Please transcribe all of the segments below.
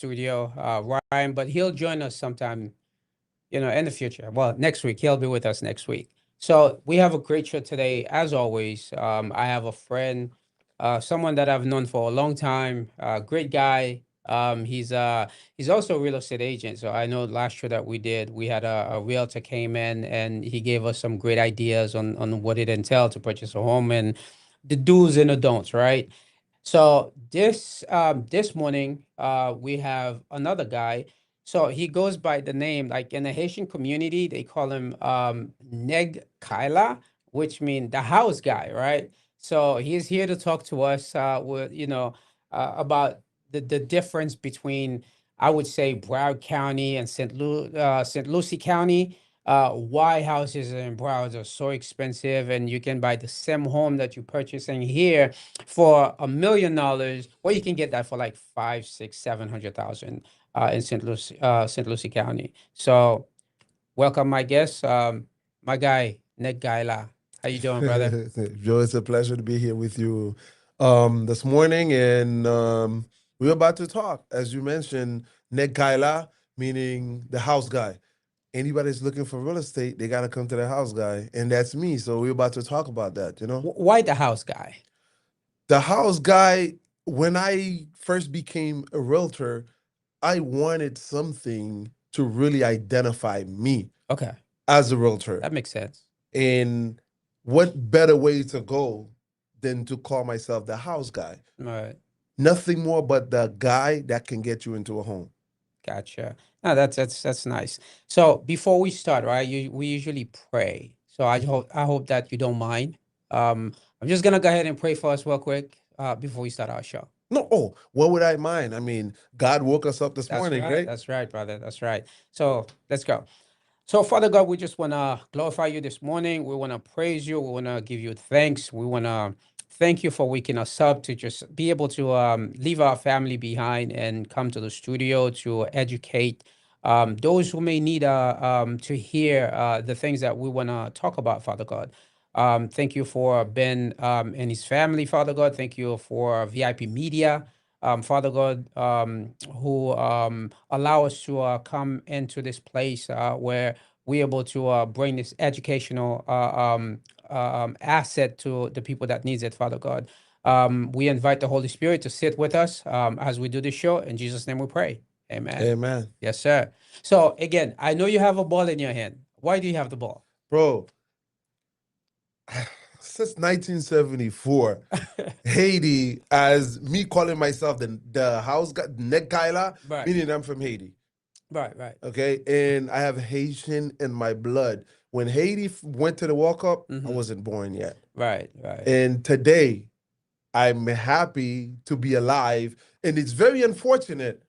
studio, Ryan, but he'll join us sometime, in the future. Well, next week. He'll be with us next week. So we have a great show today. As always, I have a friend, someone that I've known for a long time, great guy. He's also a real estate agent. So I know last show that we did, we had a realtor came in and he gave us some great ideas on what it entailed to purchase a home and the do's and the don'ts, right? So this morning we have another guy. So he goes by the name, like in the Haitian community, they call him Neg Kaila, which means the house guy, right? So he's here to talk to us about the difference between, I would say, Broward County and St. Lucie County. Why houses in Broward are so expensive, and you can buy the same home that you're purchasing here for $1 million, or you can get that for like 5, 6, 700,000 in St. Lucie County. So welcome, my guest, my guy, Nick Gaila. How you doing, brother? Joe, it's a pleasure to be here with you this morning. And we're about to talk, as you mentioned, Ned Kaila, meaning the house guy. Anybody's looking for real estate, they got to come to the house guy. And that's me. So we're about to talk about that. Why the house guy? The house guy, when I first became a realtor, I wanted something to really identify me Okay, as a realtor. that makes sense. And what better way to go than to call myself the house guy? All right, Nothing more but the guy that can get you into a home. gotcha. No, that's nice. So before we start, right, we usually pray. So I hope that you don't mind. I'm just gonna go ahead and pray for us real quick before we start our show. No, oh, what would I mind? I mean, God woke us up this That's morning, right. right? That's right, brother. That's right. So let's go. So, Father God, we just want to glorify you this morning. We want to praise you. We want to give you thanks. We want to thank you for waking us up to just be able to leave our family behind and come to the studio to educate those who may need to hear the things that we want to talk about, Father God. Thank you for Ben and his family, Father God. Thank you for VIP Media, Father God, who allow us to come into this place where we're able to bring this educational asset to the people that needs it, Father God. We invite the Holy Spirit to sit with us as we do this show. In Jesus' name we pray. Amen. Amen. Yes, sir. So again, I know you have a ball in your hand. Why do you have the ball? Bro, since 1974, Haiti, as me calling myself the house guy, Ned Kaila, Right, meaning I'm from Haiti. right. Okay. And I have Haitian in my blood. When Haiti went to the World Cup, I Mm-hmm. wasn't born yet. Right. And today, I'm happy to be alive. And it's very unfortunate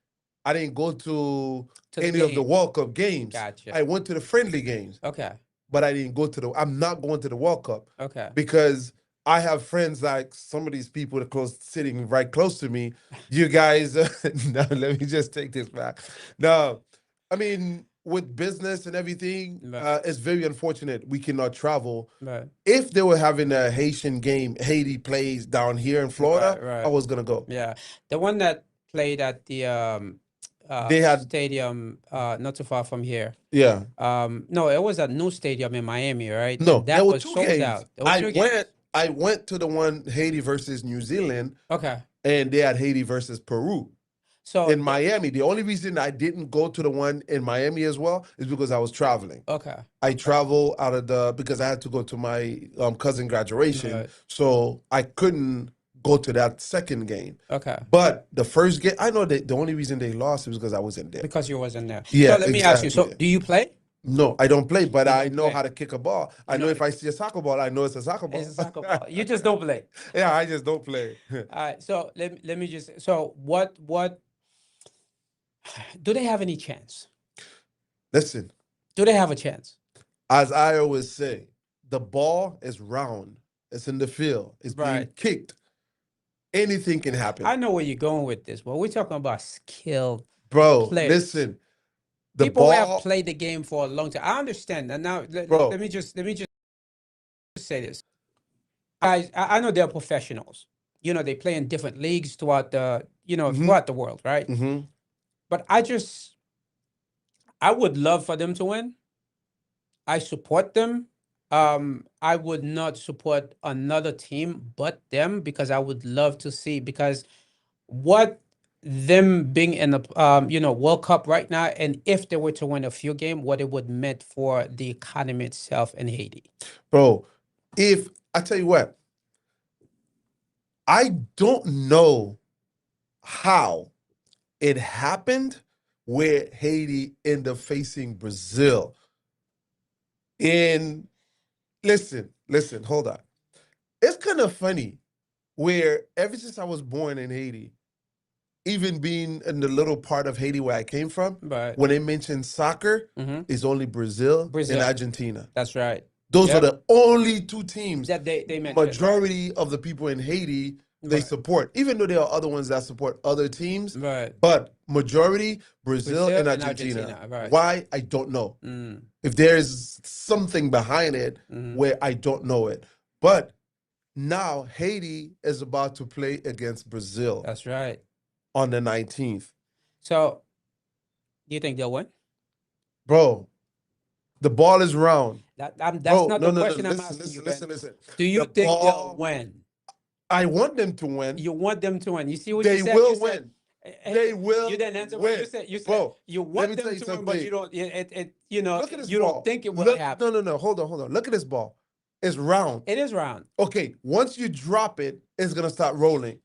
I didn't go to To the any of the game. World Cup games. Gotcha. I went to the friendly games, Okay. but I didn't go to I'm not going to the World Cup Okay. because I have friends like some of these people that sitting right close to me. You guys, no, let me just take this back. No, I mean, with business and everything, Right. it's very unfortunate we cannot travel. Right. If they were having a Haitian game, Haiti plays down here in Florida, I Right. was gonna go. Yeah. The one that played at the They had, stadium not too far from here. yeah, No, it was a new stadium in Miami, right? And no, there that were was two sold games. out. There were two games. I went to the one Haiti versus New Zealand, Okay. and they had Haiti versus Peru. So In Miami, the only reason I didn't go to the one in Miami as well is because I was traveling. okay. I travel out of because I had to go to my cousin graduation, Right. so I couldn't go to that second game. Okay. But the first game, I know that the only reason they lost is because I wasn't there. Because you wasn't there. So Yeah, let me ask you. So exactly. do you play? No, I don't play, but You I don't know play. how to kick a ball. I You know know how if to I see a soccer ball, I know it's a soccer ball. It's a soccer ball. You just don't play. Yeah, I just don't play. All right. So let me just. So what do they have any chance? Listen, Do they have a chance? as I always say, the ball is round. It's in the field. It's being Right. kicked. Anything can happen. I know where you're going with this, but we're talking about skilled Bro, players. listen. The People who have ball, played the game for a long time. I understand. And now bro. let me just say this. Guys, I know they're professionals. They play in different leagues throughout the Mm-hmm. throughout the world, right? Mm-hmm. But I would love for them to win. I support them. I would not support another team but them because I would love to see because what them being in the World Cup right now, and if they were to win a few games, what it would meant for the economy itself in Haiti. Bro, if I tell you what, I don't know how it happened where Haiti ended up facing Brazil. And listen, hold on. It's kind of funny where ever since I was born in Haiti, even being in the little part of Haiti where I came from, But when they mention soccer, it's only Brazil and Brazil, Argentina. that's right. Those are Yep, the only two teams that they mentioned. Right. majority of the people in Haiti they Right. support, even though there are other ones that support other teams. Right. But majority Brazil Brazil and and Argentina. Argentina. Right. Why? I don't know. Mm, If there is something behind it where I don't know it. But now Haiti is about to play against Brazil that's right. on the 19th. So, do you think they'll win? Bro, the ball is round. That's Bro, not no, the no, no. question I'm Listen, asking you, listen, Ben. listen. Do you The think they'll ball, win? I want them to win. You want them to win. You see what They you said? will You said, win. hey, They will you didn't answer what you win. said. You said Bro, you let want me them tell you to win, but something. you don't. Look at this You ball. don't think it will Look, happen. no. Hold on. Look at this ball. It's round. It is round. Okay, once you drop it, it's gonna start rolling.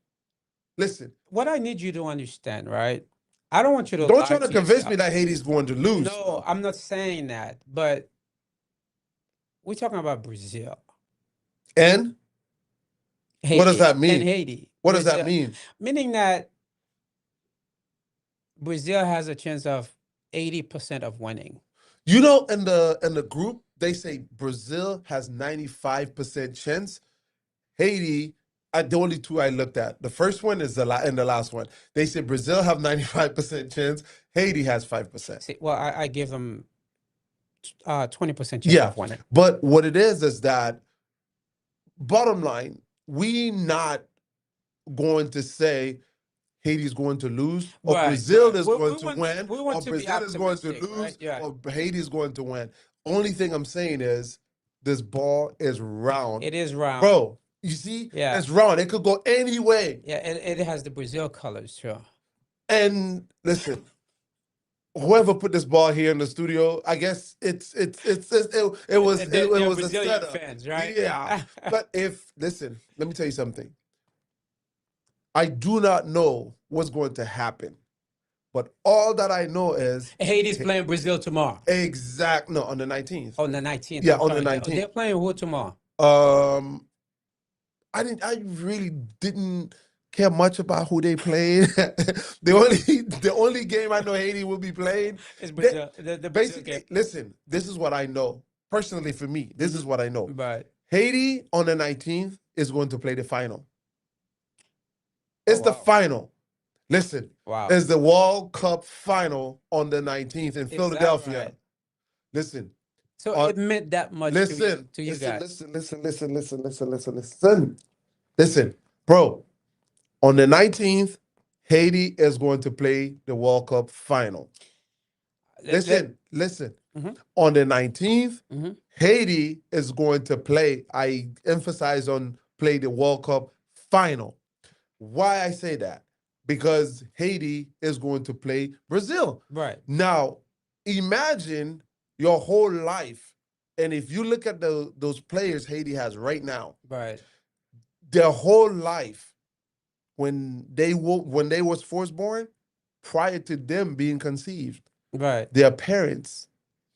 Listen, What I need you to understand, right? I don't want you to don't lie try to to convince me yourself. that Haiti's going to lose. No, I'm not saying that, but we're talking about Brazil, And Haiti, what does that and mean? Haiti. What does Brazil, that mean? meaning that Brazil has a chance of 80% of winning. You know, in the group, they say Brazil has 95% chance. Haiti, the only two I looked at. The first one is and the last one. They say Brazil have 95% chance. Haiti has 5%. See, well, I give them 20% chance Yeah, of winning. but what it is that bottom line, we not going to say Haiti's going to lose, or Right, Brazil right. is going to win, We or want to be Brazil is going to optimistic, right? lose, Yeah. or Haiti is going to win. Only thing I'm saying is this ball is round. It is round. Bro, you see? Yeah. It's round. It could go any way. Yeah, it has the Brazil colors, too. And listen, whoever put this ball here in the studio, I guess it was They're a Brazilian setup. fans, right? Yeah. But listen, let me tell you something. I do not know what's going to happen. But all that I know is Haiti's playing Brazil tomorrow. no, on the 19th. On the 19th. Yeah, I'm on the sorry. 19th. They're playing who tomorrow? I really didn't care much about who they played. The only game I know Haiti will be playing It's Brazil. The Brazil basically game. listen, this is what I know. Personally for me, this is what I know. Right. Haiti on the 19th is going to play the final. It's the wow. final. Listen, Wow. it's the World Cup final on the 19th in Is that Philadelphia. right? Listen. So it meant that much Listen, to you guys. Listen, bro. On the 19th, Haiti is going to play the World Cup final. Listen. On the 19th, Haiti is going to play. I emphasize on play the World Cup final. Why I say that? Because Haiti is going to play Brazil. Right. Now, imagine your whole life, and if you look at those players Haiti has right now, Right. their whole life, when they was first born, prior to them being conceived, Right. their parents,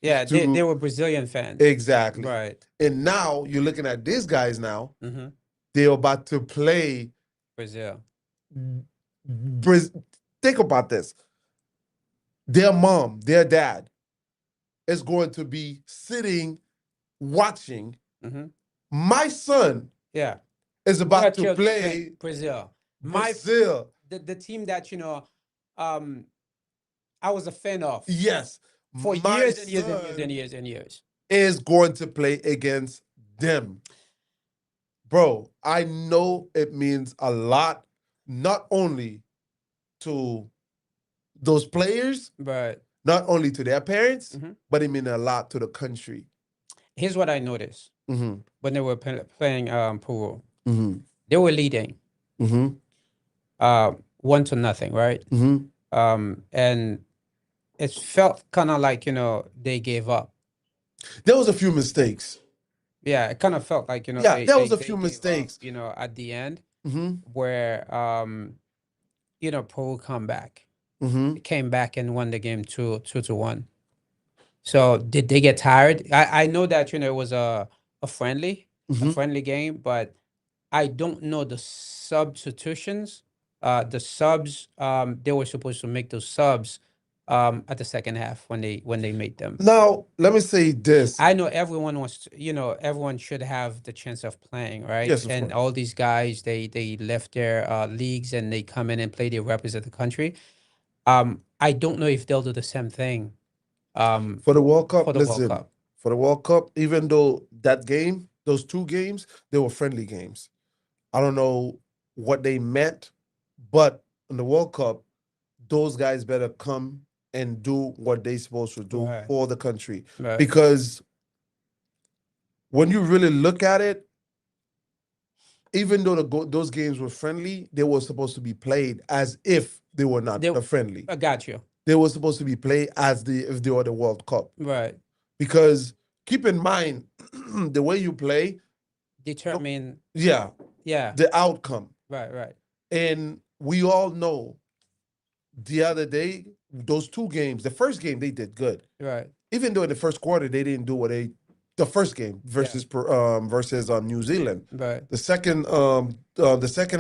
Yeah, they were Brazilian fans. exactly. Right. And now you're looking at these guys now. Mm-hmm. They're about to play Brazil. Think about this. Their mom, their dad is going to be sitting watching. My son Yeah. is about to Your children play Brazil. Brazil. The team that I was a fan of. Yes. For My years and years and son years and years and years. is going to play against them. Bro, I know it means a lot, not only to those players, But not only to their parents, mhm. but it mean a lot to the country. Here's what I noticed Mm-hmm. when they were playing Peru. Mm-hmm. They were leading Mm-hmm. 1-0, right? Mm-hmm. And it felt kind of like, they gave up. There was a few mistakes. Yeah, it kind of felt like, Yeah, they there they was a they few gave up, mistakes. at the end Mm-hmm. where Peru come back. Mm-hmm. They came back and won the game 2-1. So did they get tired? I know that, it was a friendly, a Mm-hmm. friendly game, but I don't know the substitutions. The subs, they were supposed to make those subs at the second half when they made them. Now, let me say this. I know everyone wants to, everyone should have the chance of playing, right? Yes, of And course. all these guys, they left their leagues and they come in and play, they represent the country. I don't know if they'll do the same thing For the World for Cup, the World listen, Cup. for the World Cup, even though that game, those two games, they were friendly games. I don't know what they meant, but in the World Cup, those guys better come and do what they supposed to do Right. for the country. Right. Because when you really look at it, even though those games were friendly, they were supposed to be played as if they were not They, friendly. I got you. They were supposed to be played as if they were the World Cup. Right. Because keep in mind, the way you play, Determine. yeah, Yeah. the outcome. Right. Right. And we all know the other day, those two games, the first game they did good. Right. Even though in the first quarter they didn't do the first game versus New Zealand. Right. The second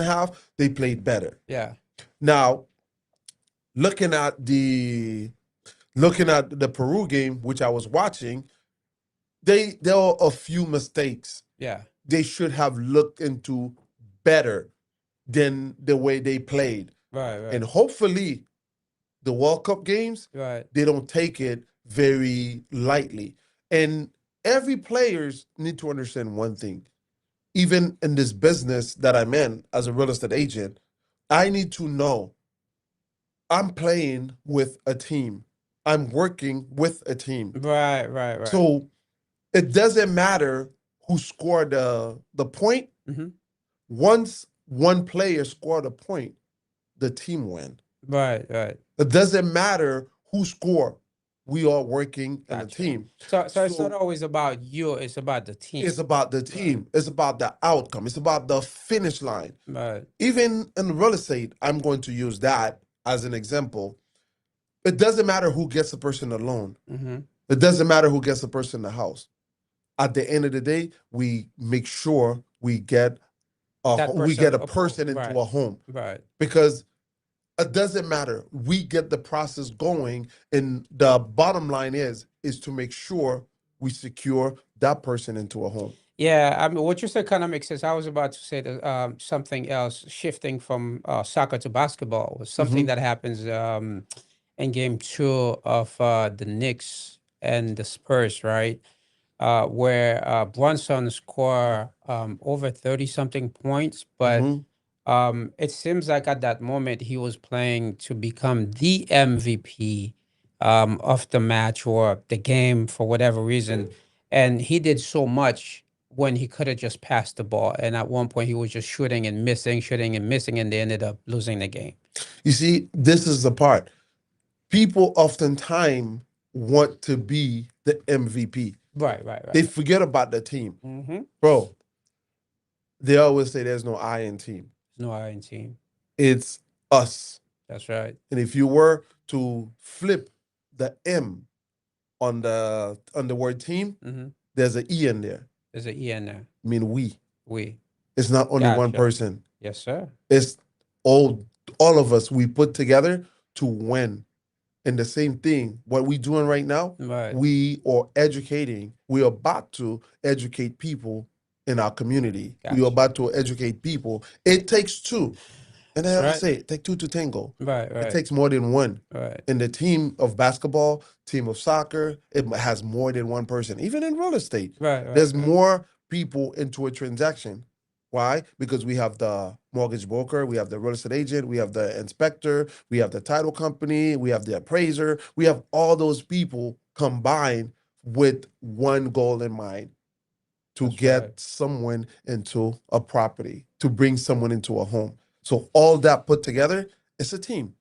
half they played better. Yeah. Now, looking at the Peru game, which I was watching, there were a few mistakes. Yeah. They should have looked into better than the way they played. Right. Right. And hopefully the World Cup games, Right. they don't take it very lightly. And every players need to understand one thing. Even in this business that I'm in as a real estate agent, I need to know I'm playing with a team. I'm working with a team. Right. Right. Right. So it doesn't matter who scored the point. Mm-hmm. Once one player scored a point, the team win. Right. Right. It doesn't matter who scored. We are working in a Gotcha. team. So it's not always about you. It's about the team. It's about the team. It's about the outcome. It's about the finish line. Right. Even in real estate, I'm going to use that as an example. It doesn't matter who gets a person a loan. Mm-hmm. It doesn't matter who gets a person a house. At the end of the day, we make sure we get a person into Right. a home. Right. Because it doesn't matter. We get the process going, and the bottom line is to make sure we secure that person into a home. Yeah, I mean, what you said kind of makes sense. I was about to say that something else, shifting from soccer to basketball, was something Mm-hmm. that happens in game 2 of the Knicks and the Spurs, right? Where Brunson score over 30 something points, but it seems like at that moment he was playing to become the MVP of the match or the game for whatever reason. And he did so much when he could have just passed the ball. And at one point he was just shooting and missing, and they ended up losing the game. You see, this is the part. People oftentimes want to be the MVP. Right. They forget about the team. Mm-hmm. Bro, they always say there's no I in team. No I in team. It's us. That's right. And if you were to flip the M on the word team, Mm-hmm. there's an E in there. There's an E in there. I mean, we. We. It's not only one Gotcha. person. Yes, sir. It's all of us. We put together to win. And the same thing, what we doing right now, Right. we are educating. We are about to educate people in our community. We Gotcha. are about to educate people. It takes two. And I That's have right. to say, it takes two to tango. Right. It takes more than one. Right. In the team of basketball, team of soccer, it has more than one person. Even in real estate, Right. there's more people into a transaction. Why? Because we have the mortgage broker, we have the real estate agent, we have the inspector, we have the title company, we have the appraiser, we have all those people combined with one goal in mind to That's get right. someone into a property, to bring someone into a home. So all that put together, it's a team.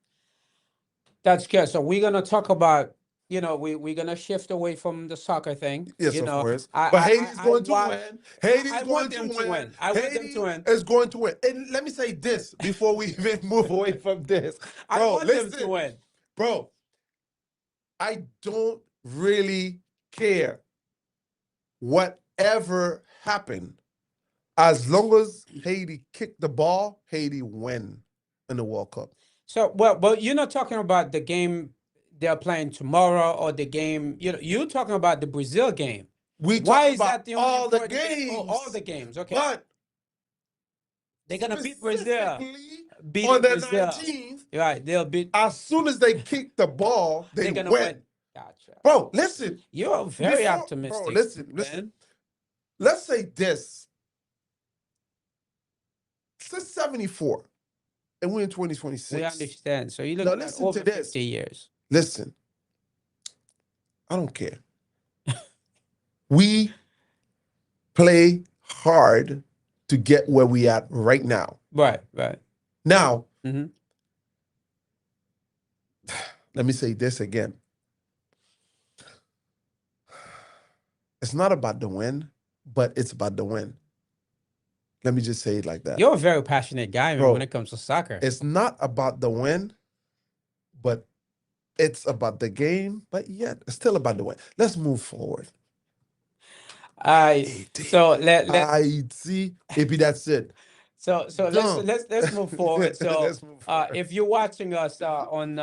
That's good. So we're gonna talk about, we're gonna shift away from the soccer thing. Yes, of course. I But I I, Haiti's I going to watch. win. Haiti's I want going to them to win. win. I want them to Haiti win. is going to win. And let me say this before we even move away from this. I Bro, want them to listen. win. Bro, I don't really care whatever happened. As long as Haiti kick the ball, Haiti win in the World Cup. So, well, you're not talking about the game they're playing tomorrow or the game. You're talking about the Brazil game. We Why talk is about that the only all the important game? Oh, all games, the games. Okay, but they're gonna beat Brazil. specifically Beating on the Brazil. 19th, Right? They'll beat. as soon as they kick the ball, they They're gonna win. win. Gotcha. Bro, listen. You're very Bro, optimistic, listen. man. Let's say this. Since 74, and we're in We 2026. understand. So you're Now looking at listen to over this. 50 years. Listen, I don't care. We play hard to get where we at right now. Right, right. Now, Hmm. let me say this again. It's not about the win, but it's about the win. Let me just say it like that. You're a very passionate guy, man, when Bro, it comes to soccer. it's not about the win, but it's about the game, but yet it's still about the win. Let's move forward. I so let I see. Maybe that's it. so Done. let's move forward. So Let's move forward. if you're watching us on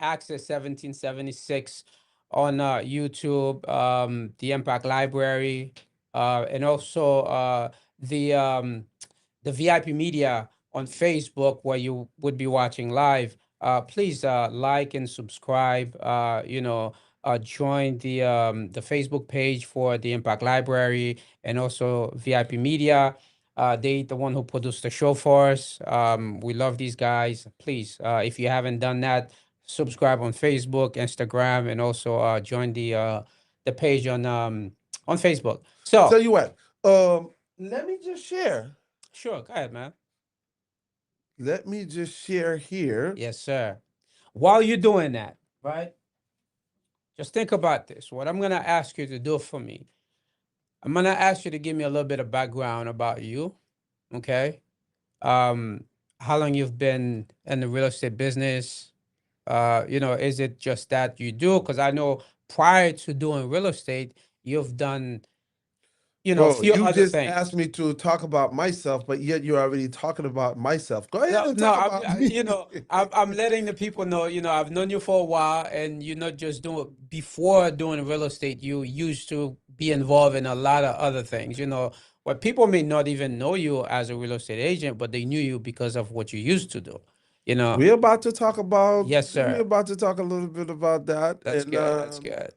Access 1776 on YouTube, the Impact Library, and also the VIP Media on Facebook, where you would be watching live. Please like and subscribe. Join the Facebook page for the Impact Library and also VIP Media. They the one who produced the show for us. We love these guys. Please, if you haven't done that, subscribe on Facebook, Instagram, and also join the page on Facebook. I tell So you what. Let me just share. sure, go ahead, man. Let me just share here. Yes, sir. While you're doing that, right? Just think about this. What I'm gonna ask you to do for me, I'm gonna ask you to give me a little bit of background about you, okay? Um, how long you've been in the real estate business? Is it just that you do? Because I know prior to doing real estate, you've done, a Bro, few you other just asked things. me to talk about myself, but yet you're already talking about myself. Go ahead No, and no, talk about me. I'm letting the people know, I've known you for a while, and you're not just doing before doing real estate, you used to be involved in a lot of other things, where people may not even know you as a real estate agent, but they knew you because of what you used to do, you know. We're about to talk about, Yes, we're sir. about to talk a little bit about that. That's And good. That's good.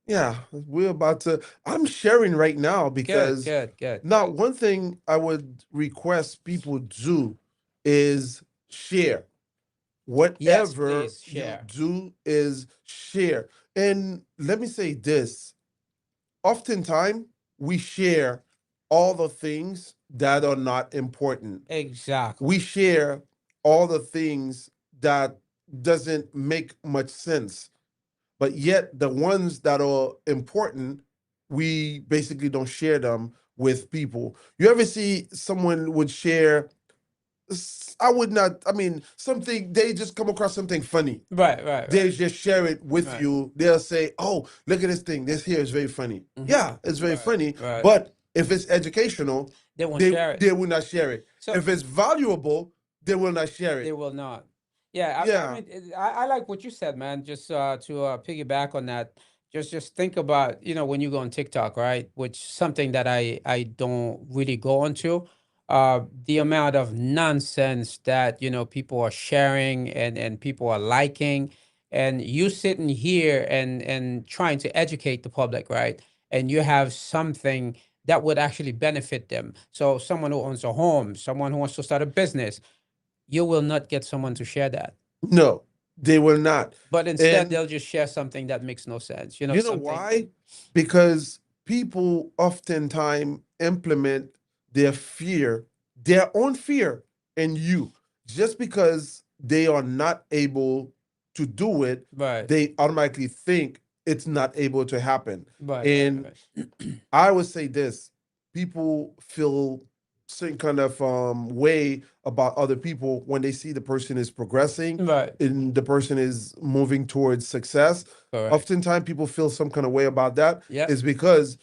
yeah, we're about to, I'm sharing right now Good, because good, good, now good. one thing I would request people do is share. Yes, Whatever please you share. do is share. And let me say this, oftentimes we share all the things that are not important. Exactly. We share all the things that doesn't make much sense, but yet the ones that are important, we basically don't share them with people. You ever see someone would share, I would not, I mean, something, they just come across something funny, Right, right, they right, just share it with right. you. They'll say, "Oh, look at this thing. This here is very funny." Mm-hmm. Yeah, it's very Right, funny. right. But if it's educational, They won't they share it. they will not share it. So If it's valuable, they will not share they it. will not. Yeah, I Yeah. mean, I like what you said, man. Just to piggyback on that, just think about, when you go on TikTok, right? Which something that I don't really go into, the amount of nonsense that people are sharing and people are liking, and you sitting here and trying to educate the public, right? And you have something that would actually benefit them. So someone who owns a home, someone who wants to start a business, you will not get someone to share that. No, they will not. But instead, And they'll just share something that makes no sense. you know Something. why? Because people oftentimes implement their fear, their own fear in you. Just because they are not able to do it, Right. they automatically think it's not able to happen. Right. And Right. I would say this: people feel certain kind of way about other people when they see the person is progressing Right. and the person is moving towards success. Correct. Oftentimes, people feel some kind of way about that. Yep. Is because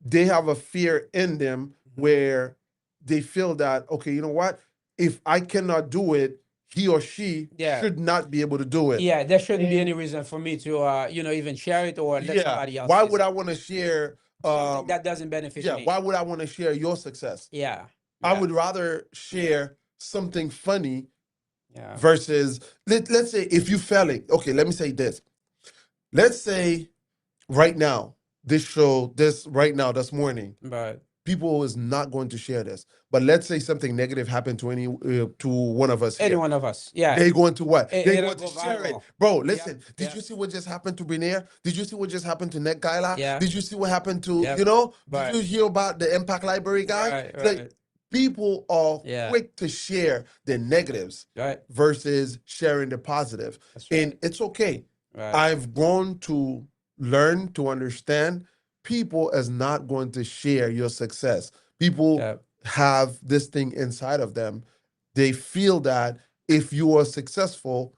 they have a fear in them Mhm. where they feel that, okay, you know what? If I cannot do it, he or she Yeah. should not be able to do it. Yeah, there shouldn't be any And reason for me to even share it or let yeah, somebody else why use would it. I want to share? Something that doesn't benefit Yeah, me. why would I want to share your success? Yeah. I Yeah. would rather share something funny Yeah. versus let's say if you failing. Okay, let me say this. Let's say right now, this right now, this morning, But people is not going to share this. But let's say something negative happened to to one of us any here. one of us. Yeah. They going to what? They It'll going to go share it. viral. Bro, Yep. listen, did Yep. you see what just happened to Brinair? Did you see what just happened to Nick Gaila? Yeah. Did you see what happened to, Yep. you know? Did Right. you hear about the Impact Library guy? Right. Like, Right. people are Yeah. quick to share the negatives Right. versus sharing the positive. That's And right. it's okay. Right. I've grown to learn to understand people is not going to share your success. People Yep. have this thing inside of them. They feel that if you are successful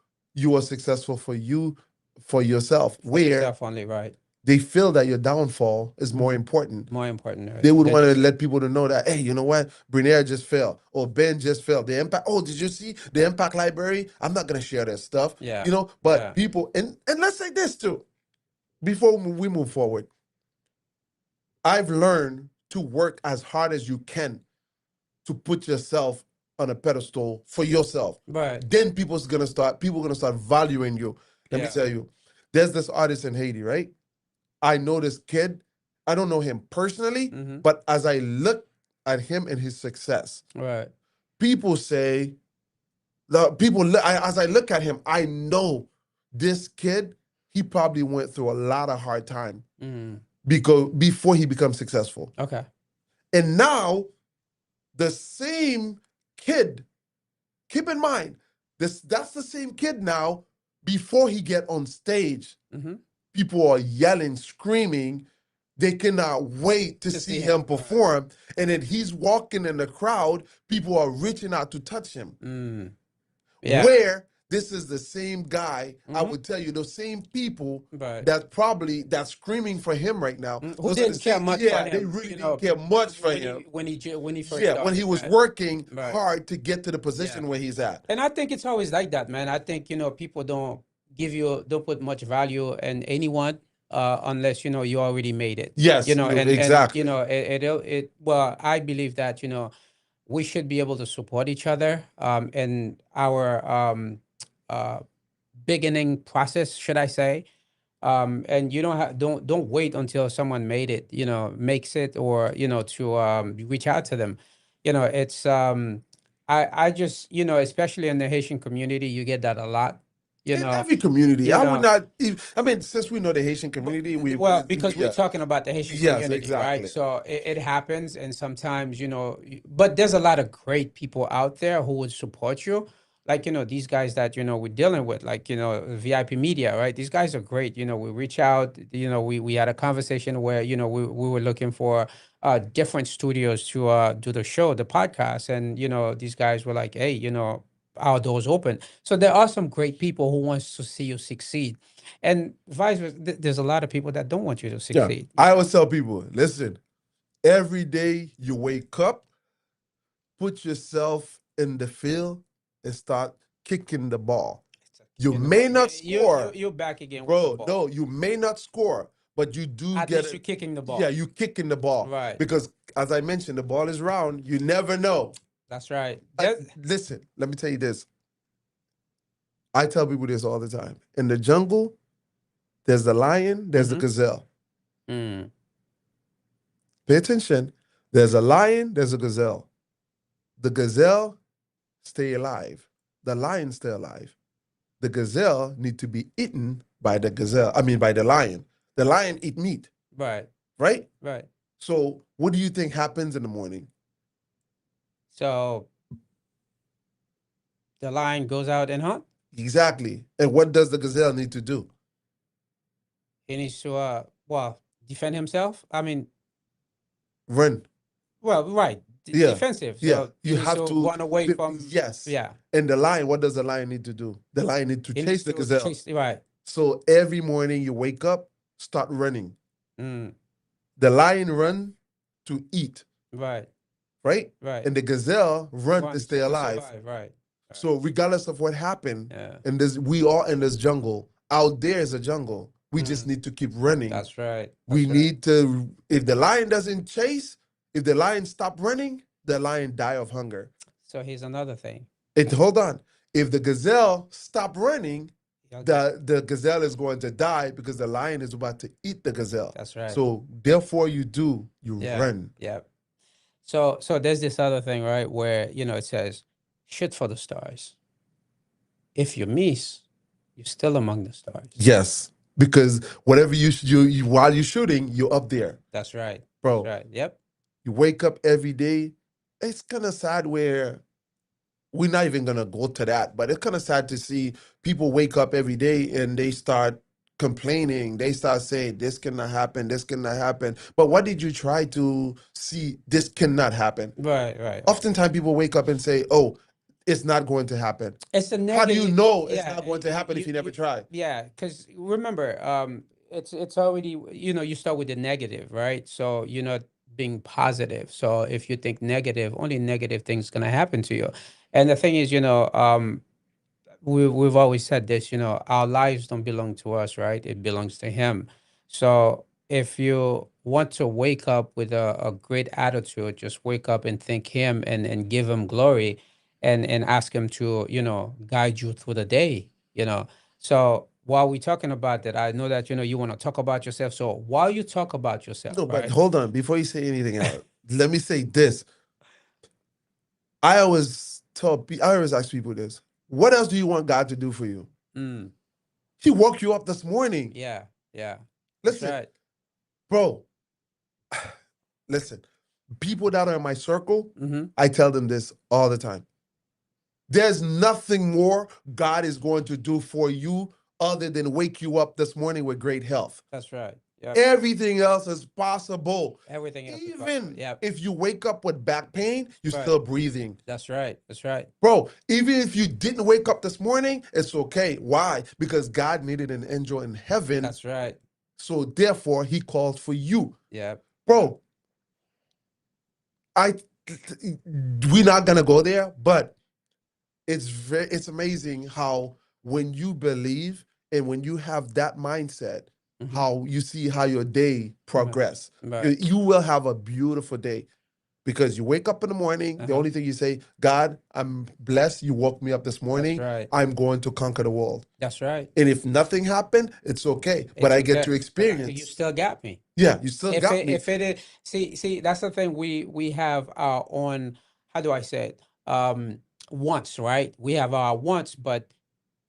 for you, for yourself, For where yourself only. Right. they feel that your downfall is more Mhm. important. More important. Right. They would That want to is. let people to know that, hey, you know what? Brinair just fell or Ben just fell. The impact, oh, did you see the impact library? I'm not gonna share that stuff. Yeah. You know, but Yeah. people and let's say this too, before we move forward. I've learned to work as hard as you can to put yourself on a pedestal for yourself. Right. Then people gonna start valuing you. Let me Yeah. tell you, there's this artist in Haiti, right? I know this kid. I don't know him personally, Mm-hmm. but as I look at him and his success, Right. people say as I look at him, I know this kid. He probably went through a lot of hard time Mm. because before he becomes successful, Okay. and now the same kid. Keep in mind, that's the same kid now. Before he get on stage, Mm-hmm. people are yelling, screaming. They cannot wait to see him Right. perform. And then he's walking in the crowd. People are reaching out to touch him. Mm. Yeah. Where this is the same guy, I Mm-hmm. would tell you, those same people But that's screaming for him right now. who Those are the didn't care same, much for yeah, they him, really didn't care much for him. when he first Yeah, when he started, was right? working Right. hard to get to the Yeah. position where he's at. And I think it's always like that, man. I think, people don't put much value in anyone unless, you already made it. Yes, And exactly. well, I believe that, we should be able to support each other in our uh beginning process, should I say. And you don't wait until someone makes it, or to reach out to them. It's I just, especially in the Haitian community, you get that a lot. you In know every community, you I would know not. I mean, since we know the Haitian but, community, well, because we're yeah, talking about the Haitian yes, community, right? exactly. So it happens, and sometimes, but there's a lot of great people out there who would support you. Like, these guys that, we're dealing with, like, VIP Media, right? These guys are great. We reach out, we had a conversation where, we were looking for different studios to do the show, the podcast. And, these guys were like, hey, our doors open. So there are some great people who wants to see you succeed. And vice versa, there's a lot of people that don't want you to Yeah, succeed. I always tell people, listen, every day you wake up, put yourself in the field and start kicking the ball. You may not score, You're back again with the bro. ball. No, you may not score, but you do At get least it. you're kicking the ball. Yeah, you kicking the ball. Right. Because as I mentioned, the ball is round. You never know. That's right. Listen, let me tell you this. I tell people this all the time. In the jungle, there's the lion, there's the Mhm. gazelle. Mm. Pay attention. There's a lion, there's a gazelle. The gazelle stay alive. The lion stay alive. The gazelle need to be eaten by the gazelle. I mean, by the lion. The lion eat meat, Right. right? Right. So what do you think happens in the morning? So the lion goes out and hunt. Exactly. And what does the gazelle need to do? He needs to well, defend himself. I mean, Run. well, right. Yeah. Defensive. Yeah. So he You needs have to to. run away from, Yes. yeah. And the lion, what does the lion need to do? The lion need to He chase needs the to gazelle. chase, right. So every morning you wake up, start running. Mm, The lion run to eat, right. right? Right. And the gazelle run to Runs stay to alive. survive, right. So regardless of what happened, Yeah. and this we are in this jungle. Out there is a jungle. We just need to keep running. That's right. We That's right. need to. If the lion doesn't chase, if the lion stop running, the lion die of hunger. So here's another thing. Hold on. If the gazelle stop running, He'll get- the gazelle is going to die because the lion is about to eat the gazelle. That's right. So therefore, you Yeah. run. Yeah. So there's this other thing, right, where it says, shoot for the stars. If you miss, you're still among the stars. Yes, because whatever you while you're shooting, you're up there, That's right. bro. That's right. Yep. You wake up every day. It's kind of sad where we're not even gonna go to that, but it's kind of sad to see people wake up every day and they start complaining. They start saying this cannot happen, this cannot happen. But what did you try to see? This cannot happen. Right. Right. Oftentimes people wake up and say, "Oh, it's not going to happen." It's a How do you negative. know it's Yeah. not going to happen if you never try? Yeah, because remember, it's already, you start with the negative, right? So you're not being positive. So if you think negative, only negative things gonna happen to you. And the thing is, we've always said this, our lives don't belong to us, right? It belongs to him. So if you want to wake up with a great attitude, just wake up and thank him and give him glory and ask him to, guide you through the day. So while we're talking about that, I know that, you want to talk about yourself. So while you talk about yourself, No, but right? hold on. Before you say anything else, let me say this. I always ask people this. What else do you want God to do for you? Mm, He woke you up this morning. yeah, yeah. That's Listen, right. bro, listen. People that are in my circle, Mm-hmm. I tell them this all the time. There's nothing more God is going to do for you other than wake you up this morning with great health. That's right. Yeah. Everything else is possible. Everything else is possible. Even Yep. if you wake up with back pain, you're Right. still breathing. That's right. That's right. Bro, even if you didn't wake up this morning, it's okay. Why? Because God needed an angel in heaven. That's right. So therefore, he called for you. Yeah. Bro, we're not gonna go there, but it's amazing how when you believe and when you have that mindset, Mhm. how you see how your day progress. Right. You will have a beautiful day. Because you wake up in the morning, the only thing you say, God, I'm blessed. You woke me up this morning. That's right. I'm going to conquer the world. That's right. And if nothing happened, it's okay. But It's I get okay. to You experience. still got me. Yeah, you still If got it me. if it is, see, that's the thing we have our own, how do I say it? Wants, right? We have our wants, but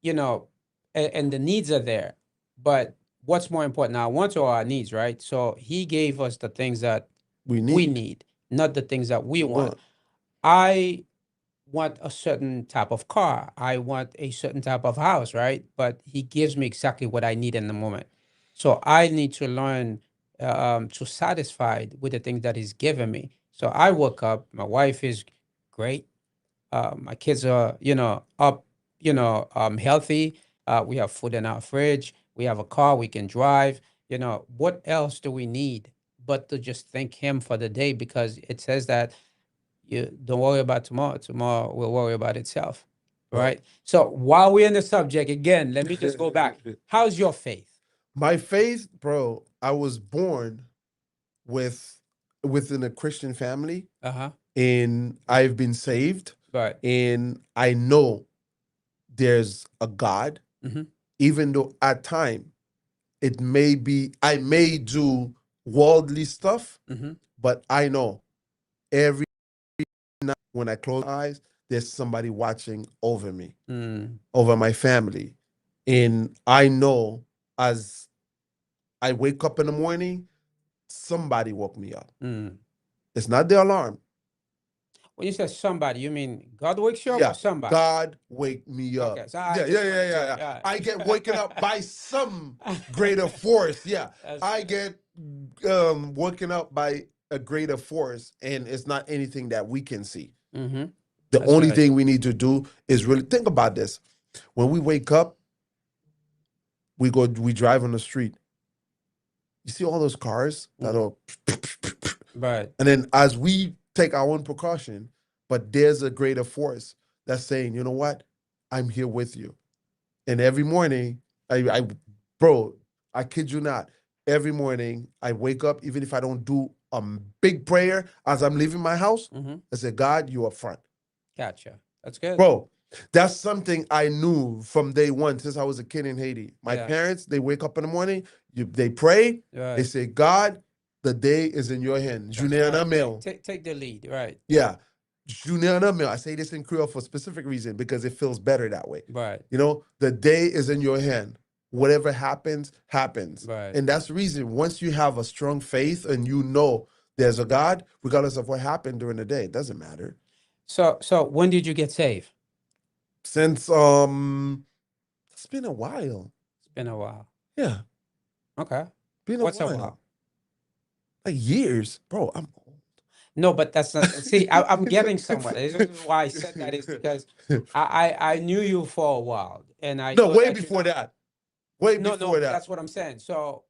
and the needs are there. But what's more important, our wants or our needs, right? So he gave us the things that We we need. need, not the things that we want. Want. I want a certain type of car. I want a certain type of house, right? But he gives me exactly what I need in the moment. So I need to learn to satisfied with the things that he's given me. So I woke up, my wife is great. My kids are, up, healthy. We have food in our fridge. We have a car we can drive. What else do we need but to just thank him for the day? Because it says that you don't worry about tomorrow. Tomorrow will worry about itself. Right. So while we're in the subject, again, let me just go back. How's your faith? My faith, bro, I was born within a Christian family, Uh-huh. and I've been saved, Right. and I know there's a God, Mhm. even though at time it may be I may do worldly stuff, Mhm. but I know every night when I close my eyes, there's somebody watching over me, over my family. And I know as I wake up in the morning, somebody woke me up. It's not the alarm. When you say somebody, you mean God wakes you up or Yeah, somebody? God wake me up. Okay, so I Yeah, just yeah, yeah, wanted yeah, to, yeah. I get waken up by some greater force. Yeah, That's I good. get woken up by a greater force, and it's not anything that we can see. The That's only right. thing we need to do is really think about this. When we wake up, we drive on the street. You see all those cars that are, Right. and then as we take our own precaution, but there's a greater force that's saying, you know what, I'm here with you. And every morning, bro, I kid you not, every morning I wake up, even if I don't do a big prayer as I'm leaving my house, I say, God, you up front. Gotcha. That's good. Bro, that's something I knew from day one since I was a kid in Haiti. My Yeah. parents, they wake up in the morning, they pray, they Right. say, God, the day is in your hands. That's right. Take the lead. Right. Yeah. I say this in Creole for a specific reason because it feels better that way. Right. You know, the day is in your hand. Whatever happens, happens. Right. And that's the reason once you have a strong faith and you know there's a God, regardless of what happened during the day, it doesn't matter. So when did you get saved? Since it's been a while. It's been a while. Yeah. Okay. Been a What's a while. while? Like years. Bro, I'm old. No, but that's not. See, I'm getting somewhere. This is why I said that is because I knew you for a while, and I No, know way that you before know. that. Way No, before but that. that's what I'm saying. So,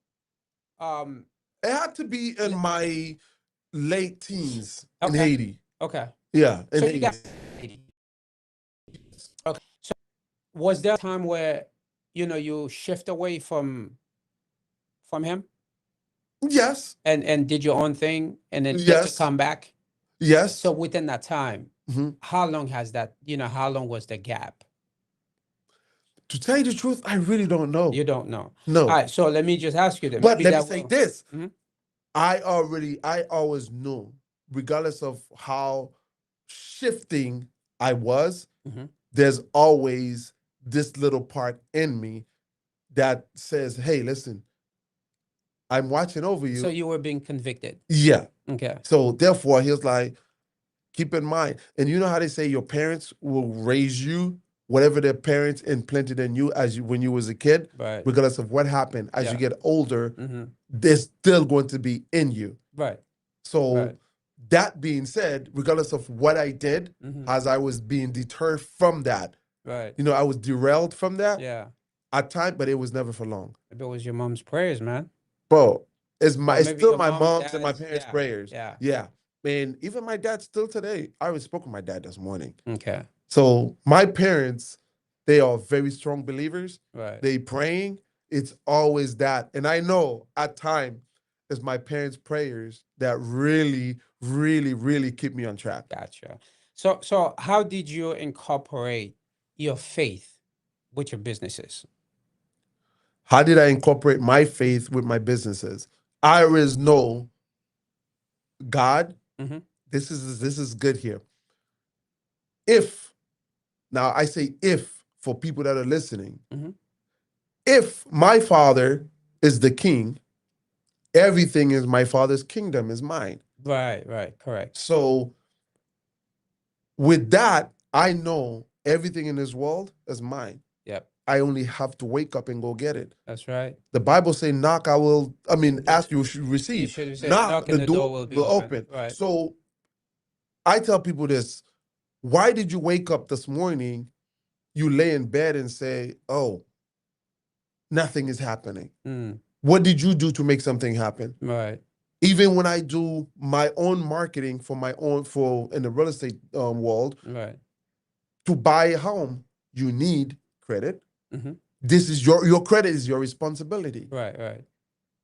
um, It had to be in my late teens in okay, Haiti. okay. Yeah, in So you got Haiti. okay. So was there a time where you shift away from him Yes, and did your own thing and then just to yes, come back? yes. So within that time, Mhm. how long has that? How long was the gap? To tell you the truth, I really don't know. You don't know. All No. right. So let me just ask you that. But Maybe let me that say will. this. Mhm. I always knew, regardless of how shifting I was, Mhm. there's always this little part in me that says, hey, listen, I'm watching over So you. you were being convicted. Yeah. Okay. So therefore, he was like, keep in mind. And you know how they say your parents will raise you, whatever their parents implanted in you when you was a kid, Right. regardless of what happened. As you Yeah. get older, Mhm. they're still going to be in you. Right. So Right. that being said, regardless of what I did, Mhm. as I was being deterred from that, Right. I was derailed from that Yeah. at time, but it was never for long. Maybe it was your mom's prayers, man. Bro, Or it's maybe still your my mom, mom's and my dad's. parents' Yeah. prayers. Yeah. Yeah. And even my dad still today. I already spoke with my dad this morning. Okay. So my parents, they are very strong believers. Right. They praying. It's always that. And I know at time it's my parents' prayers that really, really, really keep me on track. Gotcha. So how did you incorporate your faith with your businesses? How did I incorporate my faith with my businesses? I always know God, Mm-hmm. this is good here. If now I say if for people that are listening, Mm-hmm. if my father is the king, everything is my father's kingdom is mine. Right. Right. Correct. So with that, I know everything in this world is mine. Yep. I only have to wake up and go get it. That's right. The Bible say, knock, ask, you should You receive. should say, Knock, knock and the the door door will be will open. open. Right. So I tell people this, why did you wake up this morning, you lay in bed and say, oh, nothing is happening? Mm. What did you do to make something happen? Right. Even when I do my own marketing for in the real estate world, Right. to buy a home, you need credit. Mm-hmm. This is your credit is your responsibility, Right. Right.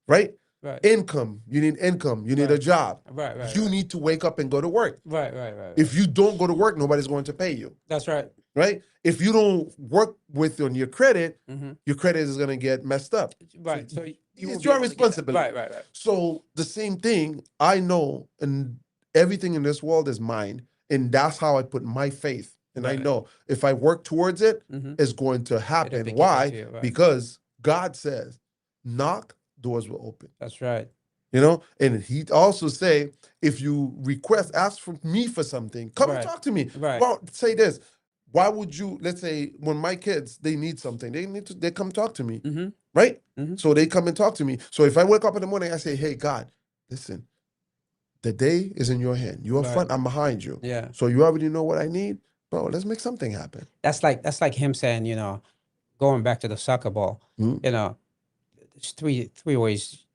right? Right. Income, you need income, you need a Right. job. Right. Right. You Right. need to wake up and go to work. Right. Right. Right. If Right. you don't go to work, nobody's going to pay you, That's right. right? If you don't work on your credit, Mm-hmm. your credit is going to get messed up. Right. So you will It's be your able to get that. responsibility. Right. Right. Right. So the same thing, I know, and everything in this world is mine, and that's how I put my faith. And I Right. know if I work towards it, Mm-hmm. it's going to It'll happen. be given Why? to you, right? Because God says, knock, doors will open. That's right. You know, and he also say, if you request, ask for me for something, come and Right. talk to me. Right. Well, say this. Why would you, let's say when my kids, they need something, they come talk to me, Mm-hmm. right? Mm-hmm. So they come and talk to me. So if I wake up in the morning, I say, hey, God, listen, the day is in your hand. You are Right. front, I'm behind you. Yeah. So you already know what I need. Bro, let's make something happen. That's like him saying, going back to the soccer ball, Mhm. there's three ways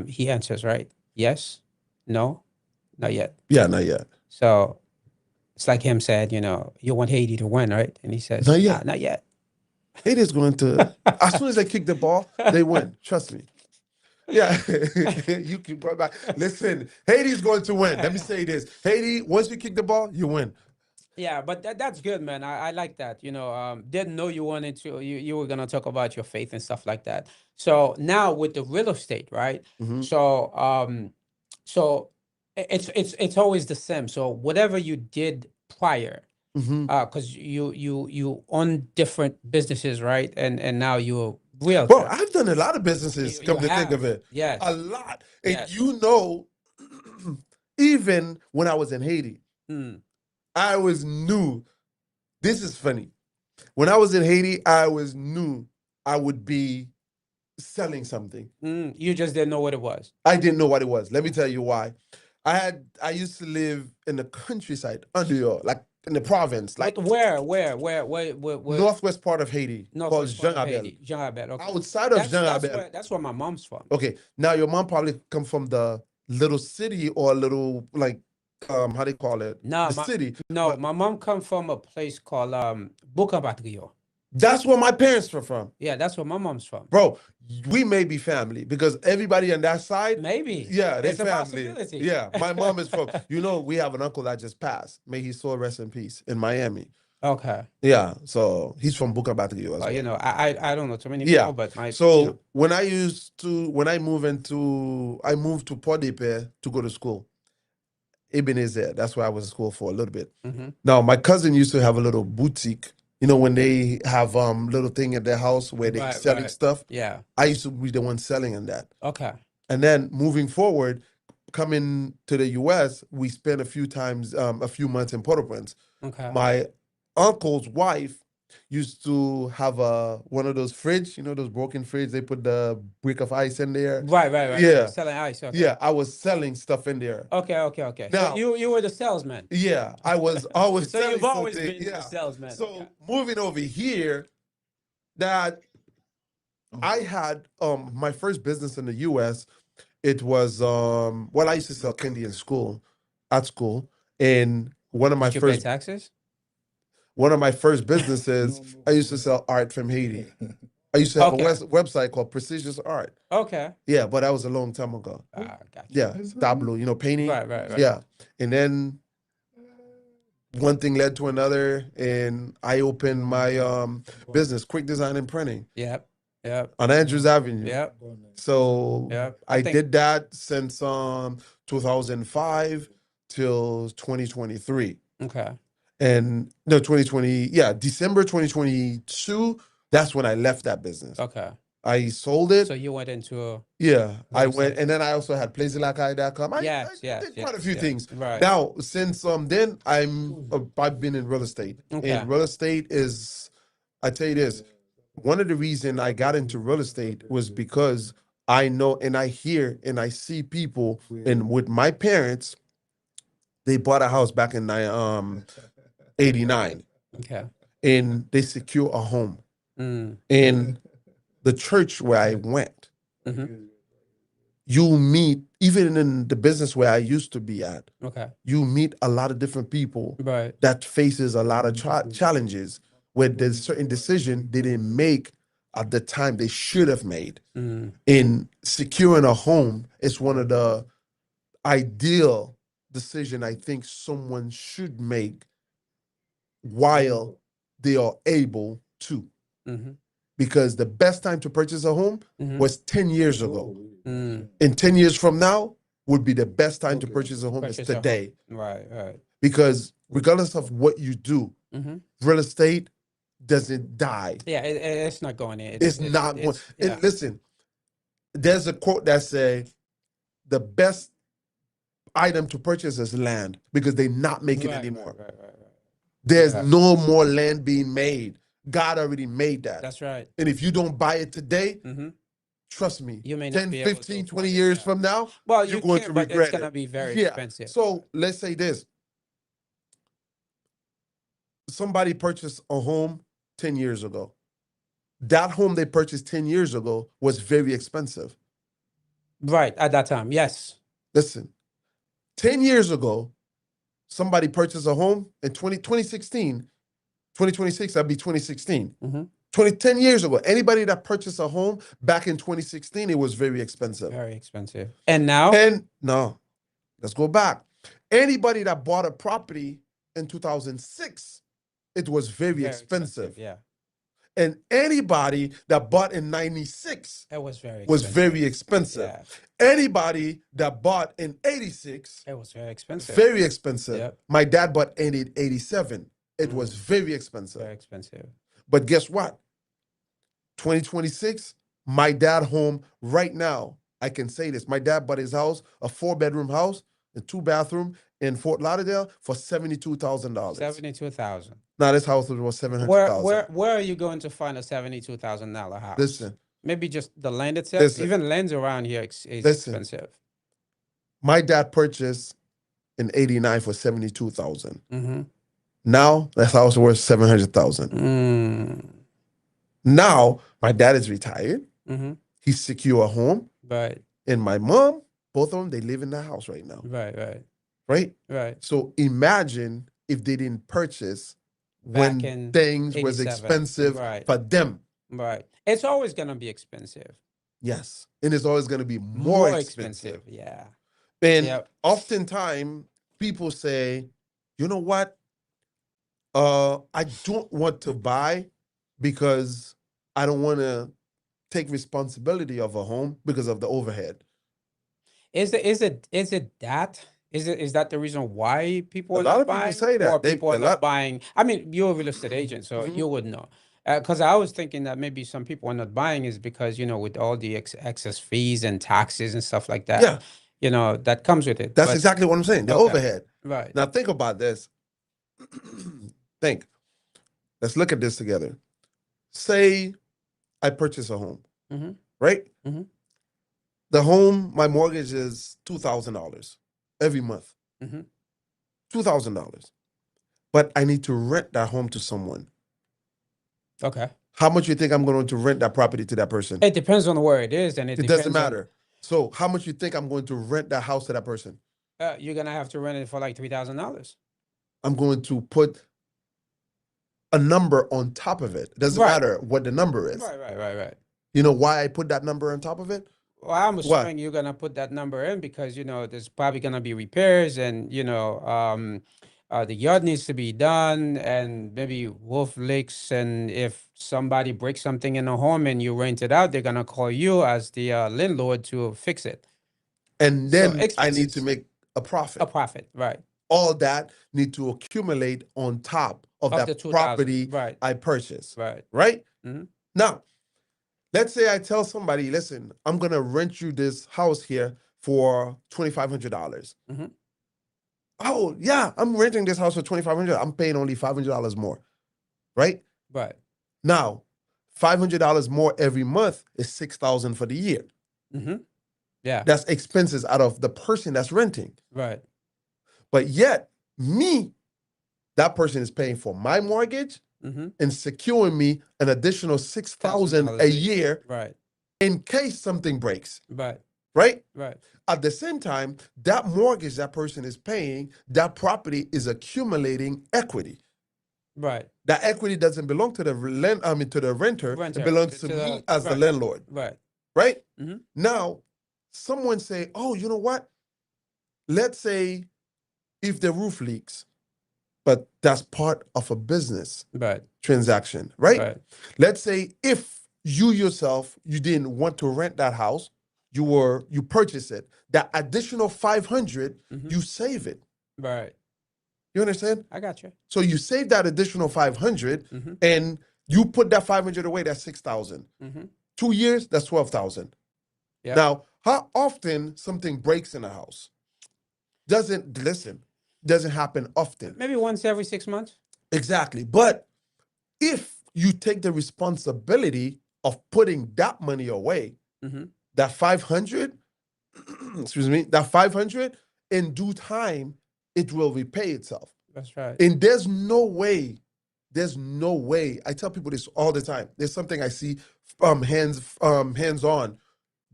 he answers, right? Yes, no, not yet. Yeah, not yet. So it's like him said, you want Haiti to win, right? And he says, Not nah, yet. not yet. It is going to, as soon as they kick the ball, they win. Trust me. Yeah, you can go back. Listen, Haiti's going to win. Let me say this: Haiti, once you kick the ball, you win. Yeah, but that's good, man. I like that. Didn't know you wanted to you were gonna talk about your faith and stuff like that. So now with the real estate, right? Mhm. So it's always the same. So whatever you did prior, Mhm. because you own different businesses, right? And now you're a Well, realtor. I've done a lot of businesses. You Come to think of have. it, Yes. a lot. And Yes. even when I was in Haiti, Mm. I always knew. This is funny. When I was in Haiti, I always knew I would be selling something. You just didn't know what it was. I didn't know what it was. Let me tell you why. I used to live in the countryside, under your, like in the province, like But where northwest part of Haiti, called northwest part Jean of Abel. Haiti? Jean Abel. Okay. Outside of Jean Abel. That's where my mom's from. Okay, now your mom probably come from the little city or a little, like, how do you call it? No, The city. no, But my mom come from a place called Boca Patrio. that's where my parents were from. Yeah, that's where my mom's from. Bro, we may be family because everybody on that side, Maybe. yeah, they It's a family. possibility. Yeah, my mom is from, we have an uncle that just passed. May his soul rest in peace, in Miami. Okay. Yeah, so he's from Buca Batrio as Well, well. I don't know too many Yeah. people, but So when I moved to Port de Paix to go to school, Ebenezer, that's where I was in school for a little bit. Mhm. Now, my cousin used to have a little boutique, when they have little thing at their house where they selling Right. stuff. Yeah. I used to be the one selling in that. Okay. And then moving forward, coming to the US, we spent a few months in Port-au-Prince. Okay. My uncle's wife used to have one of those fridge, those broken fridge. They put the brick of ice in there. Right. Yeah, Selling ice. Okay. yeah. I was selling stuff in there. Okay. So Now, you were the salesman. yeah, I was always So selling you've always something. been Yeah. the salesman. So Okay. moving over here, that I had my first business in the US. It was I used to sell candy at school, and Did you pay taxes? one of my first businesses, I used to sell art from Haiti. I used to have a Okay. website called Prestigious Art. Okay. Yeah, but that was a long time ago. Gotcha. Yeah, tableau, painting. Right. Yeah, and then one thing led to another, and I opened my business, Quick Design and Printing, Yep. on Andrews Avenue. Yep. So Yep. I did that since 2005 till 2023. Okay. And no, 2020, yeah, December 2022, that's when I left that business. Okay. I sold it. So you went into Yeah, I real went, estate. and then I also had placeslakai.com. I Yes. did quite a few Yes. things. Right. Now, since then I've been in real estate. Okay. And real estate is, I tell you this, one of the reasons I got into real estate was because I know and I hear and I see people, and with my parents, they bought a house back in 89, Okay. and they secure a home. Mm. And the church where I went, Mm-hmm. you meet, even in the business where I used to be at, Okay. you meet a lot of different people Right. that faces a lot of challenges where there's certain decision they didn't make at the time they should have made. Mm. In securing a home, it's one of the ideal decision I think someone should make while they are able to. Mm-hmm. Because the best time to purchase a home Mm-hmm. was 10 years ago. Mm. And 10 years from now, would be the best time to Okay. purchase a home is Purchase a home. today. Right. Because regardless of what you do, Mm-hmm. real estate doesn't die. Yeah, it's not going in. It's not going. Yeah. And listen, there's a quote that say the best item to purchase is land because they're not making anymore. Right. There's Yeah. no more land being made. God already made that. That's right. And if you don't buy it today, Mm-hmm. trust me, You may not 10, be able to 15, afford 20 it, years yeah. from now, Well, you're you going can, to but it's regret gonna it. be very Yeah. expensive. So let's say this. Somebody purchased a home 10 years ago. That home they purchased 10 years ago was very expensive. Right, at that time, yes. Listen, 10 years ago, somebody purchased a home in 2016, 2026, that'd be 2016. Mm-hmm. 10 years ago, anybody that purchased a home back in 2016, it was very expensive. Very expensive. And now? And no, let's go back. Anybody that bought a property in 2006, it was very expensive. Yeah. And anybody that bought in 96 It was very was expensive. very expensive. Yeah. Anybody that bought in 86, It was very expensive. very expensive. Yep. My dad bought in 87. It was very expensive. Very expensive. But guess what? 2026, my dad home right now, I can say this. My dad bought his house, a 4-bedroom house, a 2-bathroom in Fort Lauderdale for $72,000. 72,000. Now this house was $700,000. Where are you going to find a $72,000 house? Listen, maybe just the land itself. Listen. Even lands around here is Listen. expensive. my dad purchased in 89 for 72,000. Mm-hmm. Now that house worth 700,000. Mm. Now my dad is retired. Mm-hmm. He's secure a home. Right. And my mom, both of them, they live in the house right now. Right? So imagine if they didn't purchase Back when in things was 87. expensive Right. for them. Right. It's always gonna be expensive. Yes. And it's always going to be more expensive. Yeah. And Yep. oftentimes people say, you know what? I don't want to buy because I don't want to take responsibility of a home because of the overhead. Is that the reason why people A are lot not of people buying? say that. Or people are not buying? I mean, you're a real estate agent, so Mhm. you would know. Because I was thinking that maybe some people are not buying is because, with all the excess fees and taxes and stuff like that, Yeah. that comes with it. That's But exactly what I'm saying. The Okay. overhead. right. Now think about this. Let's look at this together. Say I purchase a home, Mm-hmm. right? Mhm. The home, my mortgage is $2,000 every month. Mhm. $2,000. But I need to rent that home to someone. Okay. How much you think I'm going to rent that property to that person? It depends on where it is, and It depends doesn't matter. So how much you think I'm going to rent that house to that person? You're gonna have to rent it for like $3,000. I'm going to put a number on top of it. It doesn't Right. matter what the number is. Right. You know why I put that number on top of it? Well, I'm Why? assuming you're gonna put that number in because there's probably gonna be repairs and the yard needs to be done and maybe wolf licks, and if somebody breaks something in a home and you rent it out, they're gonna call you as the landlord to fix it. And So then I need expenses. to make a profit. A profit, right? All that need to accumulate on top of Of that the 2,000, property right? I purchased. Right. Right? Mhm. Now, let's say I tell somebody, listen, I'm going to rent you this house here for $2,500. Mhm. Oh, yeah, I'm renting this house for $2,500. I'm paying only $500 more. Right? Right. Now, $500 more every month is $6,000 for the year. Mm-hmm. Yeah. That's expenses out of the person that's renting. Right. But yet, that person is paying for my mortgage Mm-hmm. and securing me an additional $6,000 a year Right. in case something breaks. Right. Right? Right. At the same time, that mortgage that person is paying, that property is accumulating equity. Right. That equity doesn't belong to the renter. Renter. It belongs to To me the- as the right. landlord. Right. Right? Mhm. Now, someone say, oh, you know what? Let's say if the roof leaks, but that's part of a business Right. transaction, right? Right. Let's say if you yourself, you didn't want to rent that house, you purchase it. That additional 500, Mhm. you save it. Right. You understand? I got you. So you save that additional 500 Mm-hmm. and you put that 500 away, that's 6,000. Mm-hmm. 2 years, that's 12,000. Yeah. Now, how often something breaks in a house? Doesn't happen often. Maybe once every 6 months. Exactly. But if you take the responsibility of putting that money away, Mm-hmm. that 500, excuse me, that 500, in due time, it will repay itself. That's right. And there's no way. I tell people this all the time. There's something I see hands on.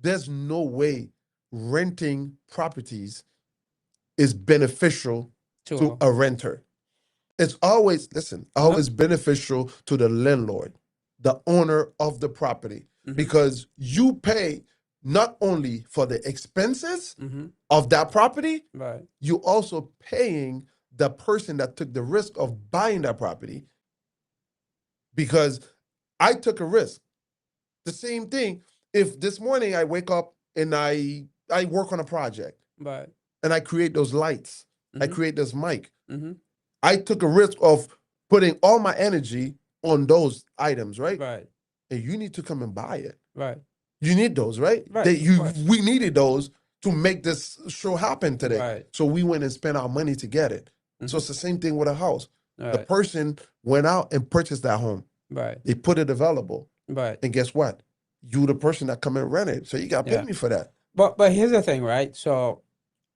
There's no way renting properties is beneficial to a renter. It's always, listen, always beneficial to the landlord, the owner of the property, Mm-hmm. because you pay not only for the expenses Mm-hmm. of that property, Right. you also paying the person that took the risk of buying that property, because I took a risk. The same thing, if this morning I wake up and I work on a project Right. and I create those lights, I Mm-hmm. create this mic, Mm-hmm. I took a risk of putting all my energy on those items, right? Right. And you need to come and buy it. Right. You need those, right? Right. Of course. We needed those to make this show happen today. Right. So we went and spent our money to get it. Mm-hmm. So it's the same thing with a house. Right. The person went out and purchased that home. Right. They put it available. Right. And guess what? You the person that come and rent it. So you got to pay me for that. But here's the thing, right? So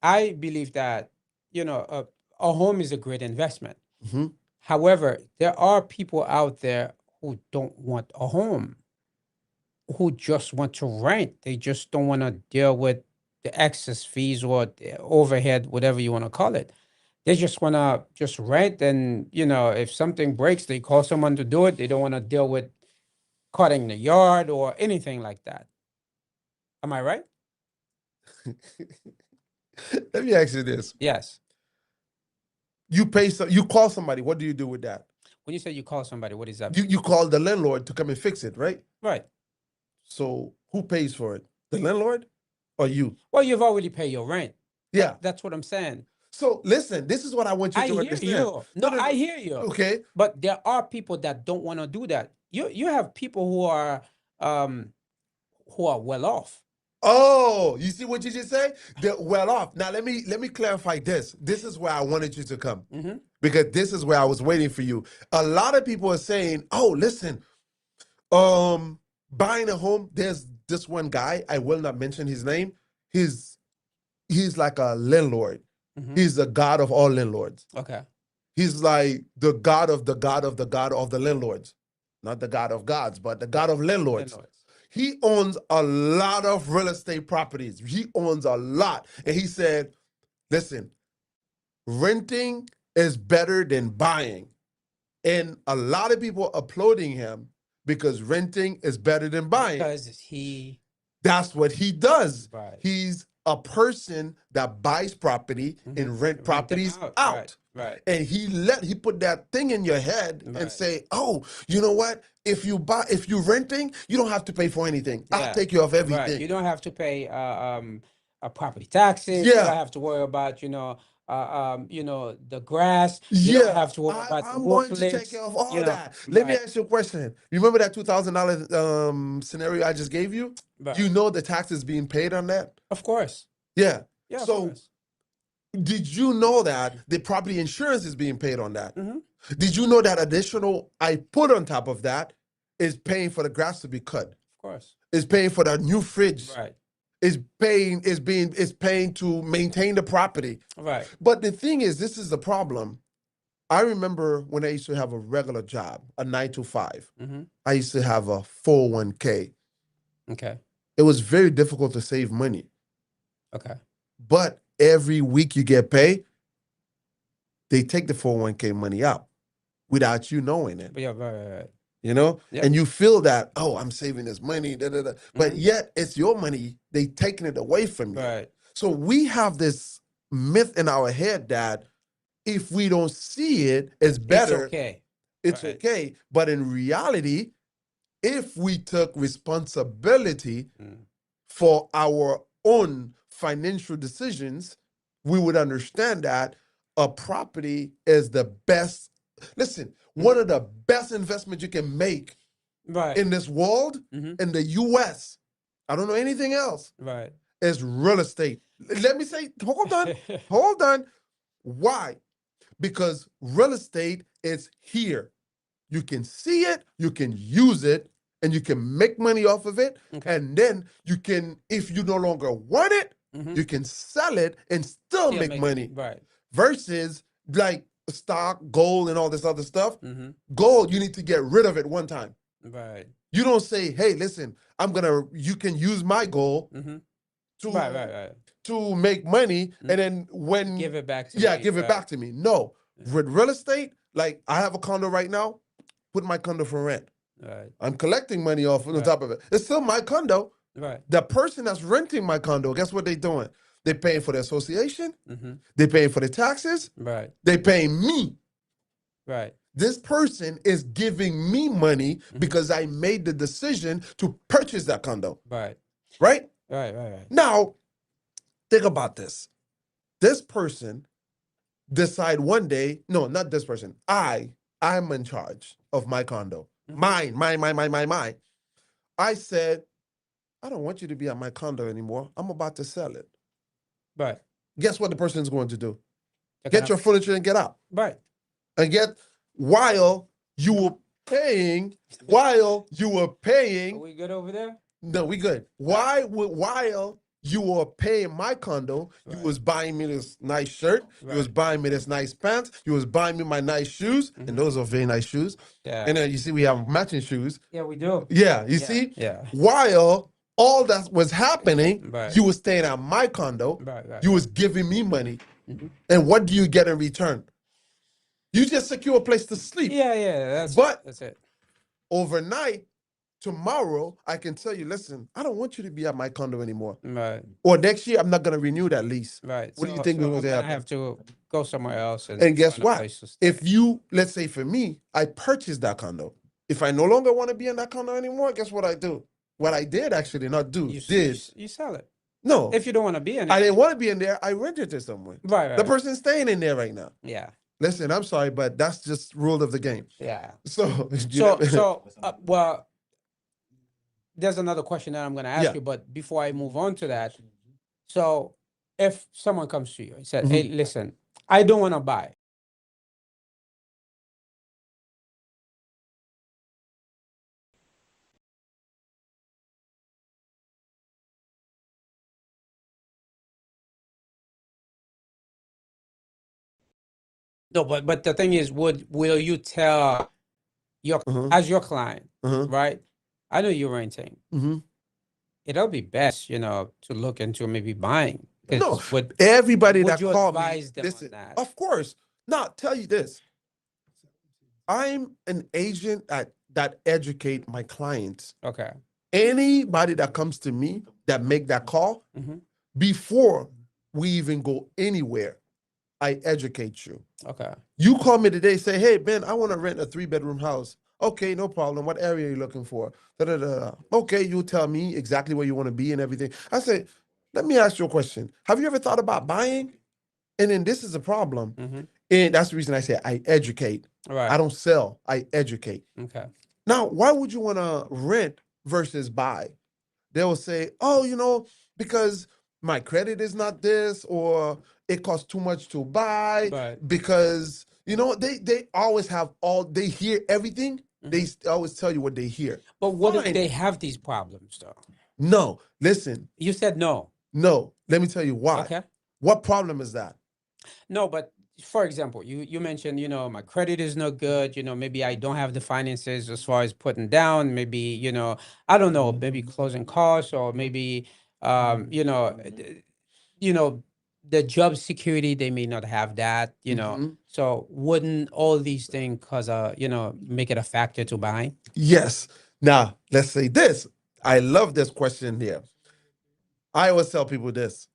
I believe that, a home is a great investment. Mm-hmm. However, there are people out there who don't want a home, who just want to rent. They just don't want to deal with the excess fees or the overhead, whatever you want to call it. They just want to just rent. And, if something breaks, they call someone to do it. They don't want to deal with cutting the yard or anything like that. Am I right? Let me ask you this. Yes. You call somebody. What do you do with that? When you say you call somebody, what is that? You call the landlord to come and fix it, right? Right. So who pays for it? The landlord or you? Well, you've already paid your rent. Yeah. That's what I'm saying. So listen, this is what I want you to understand. I hear you. No, I hear you. Okay. But there are people that don't want to do that. You have people who are well off. Oh, you see what you just say? They're well off. Now let me clarify this. This is where I wanted you to come. Mm-hmm. Because this is where I was waiting for you. A lot of people are saying, "Oh, listen, buying a home." There's this one guy. I will not mention his name. He's like a landlord. Mm-hmm. He's the god of all landlords. Okay. He's like the god of the god of the god of the landlords, not the god of gods, but the god of landlords. He owns a lot of real estate properties. He owns a lot, and he said, "Listen, renting is better than buying." And a lot of people applauding him because renting is better than buying. Because that's what he does. Right. He's a person that buys property and rent properties out. Right. And he put that thing in your head and say, "Oh, you know what? If you're renting, you don't have to pay for anything. I'll take care of everything. Right. You don't have to pay property taxes. Yeah. You don't have to worry about, the grass. You don't have to worry about the I'm going to take care of all that. Let me ask you a question. Remember that $2,000 scenario I just gave you? Right. You know the taxes being paid on that? Of course. Yeah. Yeah. So did you know that the property insurance is being paid on that? Mm-hmm. Did you know that additional I put on top of that is paying for the grass to be cut? Of course. Is paying for the new fridge. Right. Is paying to maintain the property. Right. But the thing is, this is the problem. I remember when I used to have a regular job, a 9 to 5. Mm-hmm. I used to have a 401k. Okay. It was very difficult to save money. Okay. But every week you get paid, they take the 401k money out without you knowing it. Yeah, right. You know? Yep. And you feel that, oh, I'm saving this money, da, da, da. But yet it's your money. They taking it away from you. Right. So we have this myth in our head that if we don't see it, it's better. It's okay. It's okay. But in reality, if we took responsibility for our own financial decisions, we would understand that a property is the best. Listen, one of the best investments you can make Right. in this world, Mhm. in the US, I don't know anything else, Right. is real estate. Let me say, hold on, hold on. Why? Because real estate is here. You can see it, you can use it, and you can make money off of it. Okay. And then you can, if you no longer want it, Mhm. you can sell it and still Yeah, make money. Right. Versus like stock, gold, and all this other stuff. Mhm. Gold, you need to get rid of it one time. Right. You don't say, hey, listen, you can use my gold Mhm. to Right. to make money, and then when Give it back to yeah, me. give it Right. back to me. No, Yeah. with real estate, like I have a condo right now, put my condo for rent. Right. I'm collecting money off on Right. top of it. It's still my condo. Right. The person that's renting my condo, guess what they're doing? They're paying for the association. Mhm. They're paying for the taxes. Right. They're paying me. Right. This person is giving me money Mhm. because I made the decision to purchase that condo. Right. Right? Right. Now, think about this. This person decide one day, no, not this person. I'm in charge of my condo. Mhm. Mine. I said, I don't want you to be at my condo anymore. I'm about to sell it. Right. Guess what the person's going to do? They're Get gonna- your furniture and get out. Right. And get while you were paying, Are paying. we good over there? No, we good. While you were paying my condo, you Right. was buying me this nice shirt, you was Right. buying me this nice pants, you was buying me my nice shoes, Mhm. and those are very nice shoes. Yeah. And then you see we have matching shoes. Yeah, we do. Yeah, you Yeah. see? Yeah. While all that was happening, Right. you was staying at my condo, Right. you was giving me money. Mhm. And what do you get in return? You just secure a place to sleep. Yeah. But that's it. overnight, tomorrow, I can tell you, listen, I don't want you to be at my condo anymore. Right. Or next year, I'm not going to renew that lease. Right. What do you think is I'm going to gonna happen? have to go somewhere else And guess find a what? place to stay. If you, let's say for me, I purchased that condo. If I no longer want to be in that condo anymore, guess what I do? What I did actually, not do, you sell it No. if you don't want to be in it. I didn't want to be in there. I rented it somewhere. Right. The person's staying in there right now. Yeah. Listen, I'm sorry, but that's just rule of the game. Yeah. So, Well, there's another question that I'm going to ask Yeah. you, but before I move on to that, so if someone comes to you and said, Mhm. "Hey, listen, I don't want to buy." No, but the thing is, will you tell your Uh-huh. as your client, Uh-huh. right? I know you're renting. Mm-hmm. It'll be best, to look into maybe buying. 'Cause No, would everybody would that you called me, advise them on listen, that? of course. Now, tell you this. I'm an agent that educate my clients. Okay. Anybody that comes to me that make that call, Mhm. before we even go anywhere, I educate you. Okay. You call me today, say, hey, Ben, I want to rent a 3-bedroom house. Okay, no problem. What area are you looking for? Da-da-da. Okay, you tell me exactly where you want to be and everything. I say, let me ask you a question. Have you ever thought about buying? And then this is a problem. Mhm. And that's the reason I say I educate. Right. I don't sell, I educate. Okay. Now, why would you want to rent versus buy? They will say, oh, because my credit is not this, or it costs too much to buy, Right. because, they always have they hear everything. They always tell you what they hear. But what if Fine. they have these problems though? No, listen, You said no. no. Let me tell you why. Okay. What problem is that? No, but for example, you mentioned, my credit is not good, maybe I don't have the finances as far as putting down, maybe, I don't know, maybe closing costs, or maybe the job security, they may not have that. So wouldn't all these things make it a factor to buy? Yes. Now, let's say this. I love this question here. I always tell people this: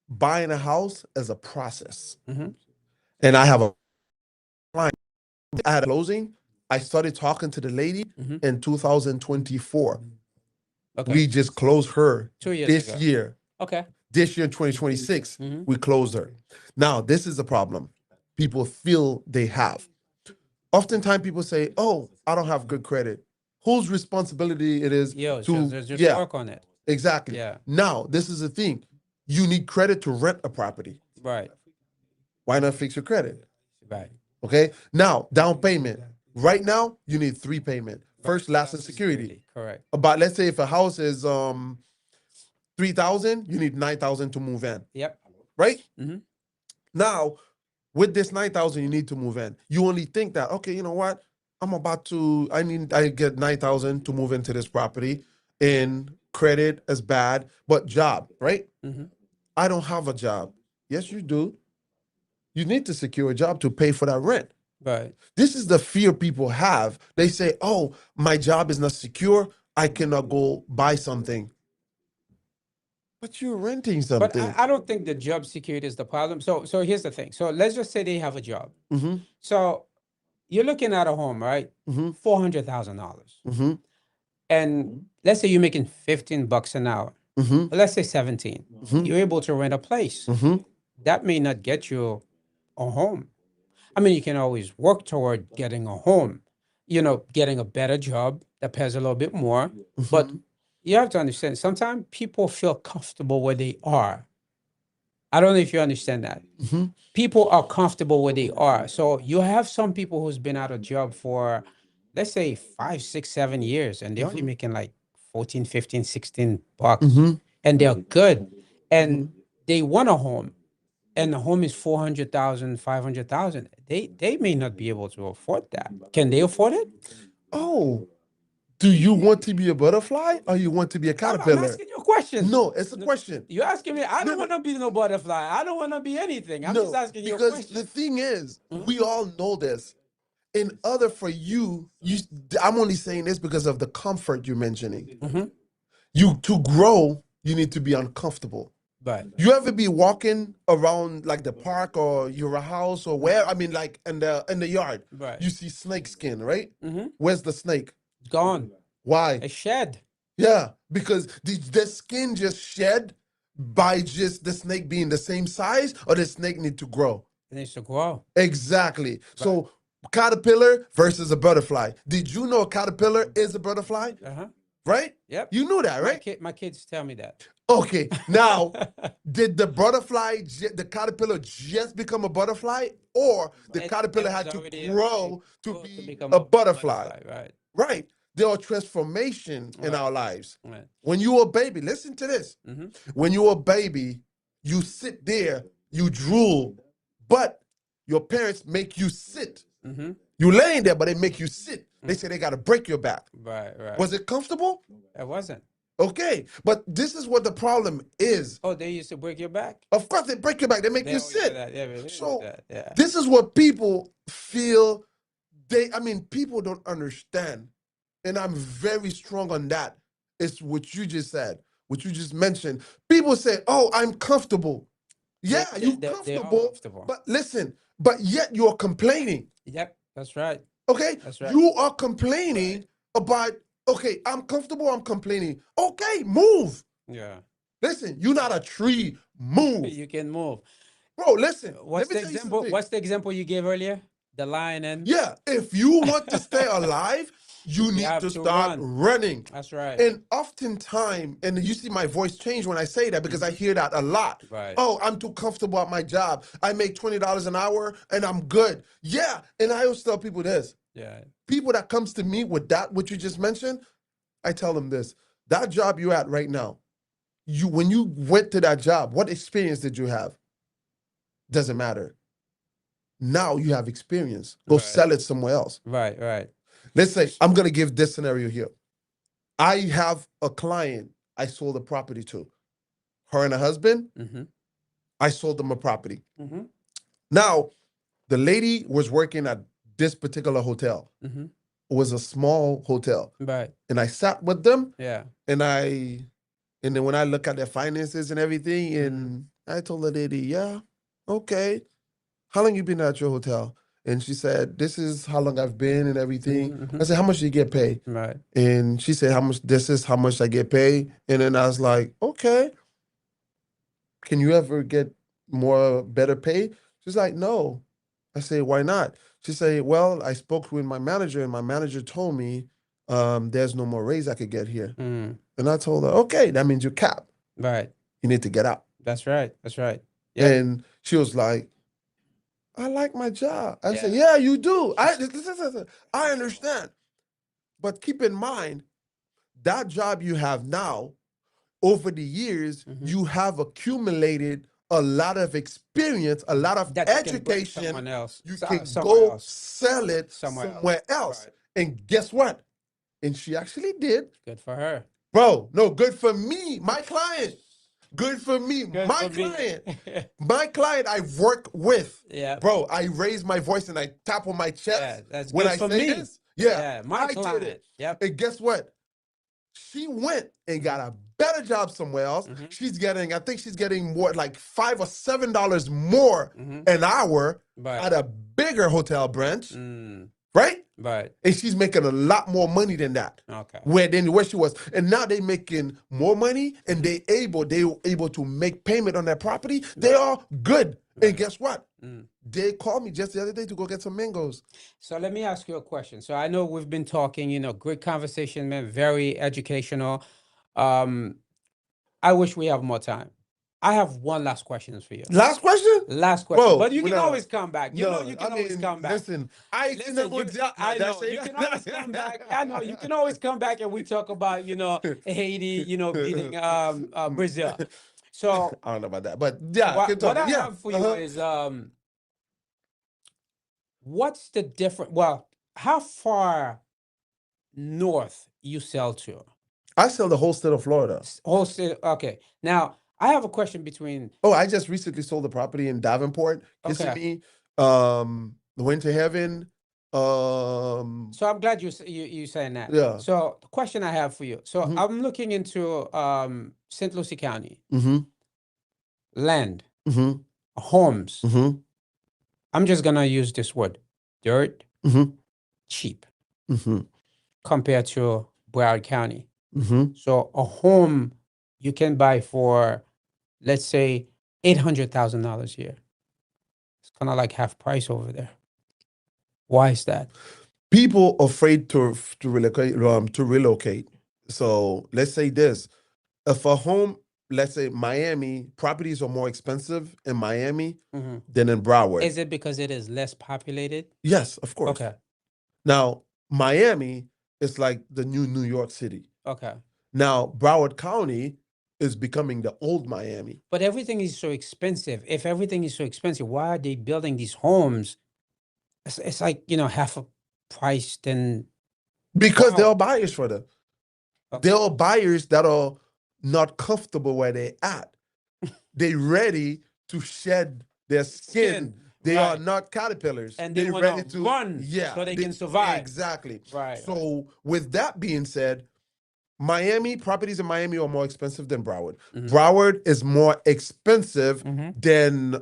buying a house is a process. Mhm. And I have a client. I had a closing. I started talking to the lady Mhm. in 2024. Okay. We just closed her 2 years this ago. year. Okay. This year in 2026, we closed her. Now, this is the problem. People feel they have. Oftentimes people say, oh, I don't have good credit. Whose responsibility it is Yo, to, just yeah, work on it. exactly. Yeah. Now, this is the thing. You need credit to rent a property. Right. Why not fix your credit? Right. Okay. Now, down payment. Right now, you need 3 payment. First, last, and security. Correct. About, let's say if a house is 3,000, you need 9,000 to move in. Yep. Right? Mm-hmm. Now, with this 9,000, you need to move in. You only think that, okay, you know what? I get 9,000 to move into this property, and credit is bad, but job, right? Mm-hmm. I don't have a job. Yes, you do. You need to secure a job to pay for that rent. Right. This is the fear people have. They say, oh, my job is not secure. I cannot go buy something. But you're renting But something. I don't think the job security is the problem. So here's the thing. So let's just say they have a job. Mm-hmm. So you're looking at a home, right? Mm-hmm. $400,000. Mm-hmm. And let's say you're making $15 an hour. Mm-hmm. Let's say 17. Mm-hmm. You're able to rent a place. Mm-hmm. That may not get you a home. I mean, you can always work toward getting a home, getting a better job that pays a little bit more. But you have to understand, sometimes people feel comfortable where they are. I don't know if you understand that. Mm-hmm. People are comfortable where they are. So you have some people who's been out of job for, let's say 5, 6, 7 years, and they're only making like 14, 15, 16 bucks. Mm-hmm. And they're good. And they want a home. And the home is 400,000, 500,000. They may not be able to afford that. Can they afford it? Oh, do you want to be a butterfly or you want to be a I'm caterpillar? asking you a question. No, it's a question. You're asking me. I don't No, want to be no butterfly. I don't want to be anything. I'm just no, asking you a because question. the thing is, we all know this. In order for you, I'm only saying this because of the comfort you're mentioning. Mhm. You to grow, you need to be uncomfortable. Right. You ever be walking around like the park or your house or where? I mean, like in the yard. Right. You see snake skin, right? Mhm. Where's the snake? Gone. Why? A shed. Yeah, because the skin just shed by just the snake being the same size, or the snake need to grow. It needs to grow. Exactly. So caterpillar versus a butterfly. Did you know a caterpillar is a butterfly? Uh-huh. Right? Yep. You knew that, right? My kids tell me that. Okay. Now, did the the caterpillar just become a butterfly, or the caterpillar was had to already grow to to be become a butterfly? Right. Right. There are transformation in Right. our lives. Right. When you were a baby, listen to this. Mhm. When you were a baby, you sit there, you drool, but your parents make you sit. Mm-hmm. You laying there, but they make you sit. They say they got to break your back. Right. Was it comfortable? It wasn't. Okay. But this is what the problem is. Oh, they used to break your back? Of course, they break your back. They make They you always do sit. that. Yeah, they do So that. Yeah. this is what people feel. People don't understand. And I'm very strong on that. It's what you just said, what you just mentioned. People say, oh, I'm comfortable. Yeah, you're They are comfortable. comfortable. But listen, but yet you're complaining. Yep, that's right. Okay? That's right. You are complaining about, okay, I'm comfortable, I'm complaining. Okay, move. Yeah. Listen, you're not a tree. Move. You can move. Bro, listen. What's let me the tell you example? something. What's the example you gave earlier? The lion and Yeah, if you want to stay alive, you need have to to start run. running. That's right. And oftentimes, and you see my voice change when I say that because I hear that a lot. Right. Oh, I'm too comfortable at my job. I make $20 an hour and I'm good. Yeah, and I always tell people this. Yeah. People that comes to me with that, what you just mentioned, I tell them this. That job you're at right now, when you went to that job, what experience did you have? Doesn't matter. Now you have experience. Go sell it somewhere else. Right. Let's say, I'm going to give this scenario here. I have a client I sold a property to. Her and her husband, Mm-hmm. I sold them a property. Mm-hmm. Now, the lady was working at this particular hotel. Mm-hmm. It was a small hotel. Right. And I sat with them, Yeah. and then when I look at their finances and everything, and I told the lady, yeah, okay. How long you been at your hotel? And she said, this is how long I've been and everything. Mm-hmm. I said, how much do you get paid? Right. And she said, this is how much I get paid. And then I was like, okay, can you ever get better pay? She's like, no. I say, why not? She said, well, I spoke with my manager and my manager told me there's no more raise I could get here. Mm. And I told her, okay, that means you're capped. Right. You need to get out. That's right. That's right. Yep. And she was like, I like my job. I said, Yeah. yeah, you do. I understand. But keep in mind, that job you have now, over the years, Mhm. you have accumulated a lot of experience, a lot of That you can bring education. someone else. You So- can somewhere go else. sell it Somewhere somewhere else. else. Right. And guess what? And she actually did. Good for her. Bro, no, good for me, my client. Good for me, Good my for me. client. My client I work with. Yeah. Bro, I raise my voice and I tap on my chest Yeah, that's when good I for say me. this. Yeah, Yeah, my I client. did it. Yep. And guess what? She went and got a better job somewhere else. Mhm. I think she's getting more like $5 or $7 more Mhm. an hour Right. at a bigger hotel branch, Mm. right? Right. And she's making a lot more money than that. Okay. Where she was. And now they making more money and they were able to make payment on their property. They are good. Right. And guess what? Mm. They called me just the other day to go get some mangoes. So let me ask you a question. So I know we've been talking, great conversation, man, very educational. Um, I wish we have more time. I have one last question for you. Last question? Last question. Whoa, But you can no. always come back. You know No, you can I always mean, come back. listen, I Listen, I know you can always come back. I know you can always come back and we talk about, Haiti, beating Brazil. So I don't know about that, but yeah, what keep what talking. I Yeah. have for you is what's the difference? Well, how far north you sell to? I sell the whole state of Florida. Wholesale. Okay. Now I have a question between. Oh, I just recently sold a property in Davenport, Okay. Kissimmee, Winter Heaven. So I'm glad you saying that. Yeah. So the question I have for you. So Mhm. I'm looking into St. Lucie County Mm-hmm. land, Mm-hmm. homes. Mm-hmm. I'm just gonna use this word, dirt, Mm-hmm. cheap Mm-hmm. compared to Broward County. Mm-hmm. So a home you can buy for, let's say, $800,000 a year. It's kind of like half price over there. Why is that? People afraid to relocate. So let's say this: if a home, let's say Miami, properties are more expensive in Miami Mhm. than in Broward. Is it because it is less populated? Yes, of course. Okay. Now, Miami is like the new New York City. Okay. Now, Broward County is becoming the old Miami. But everything is so expensive. If everything is so expensive, why are they building these homes? It's like, half a price than. Because there Wow. are buyers for them. Okay. There are buyers that are not comfortable where they're at. They're ready to shed their skin. They are Right. not caterpillars. And they They're want ready to to run so they can survive. Exactly. Right. So with that being said, properties in Miami are more expensive than Broward. Mhm. Broward is more expensive Mhm. than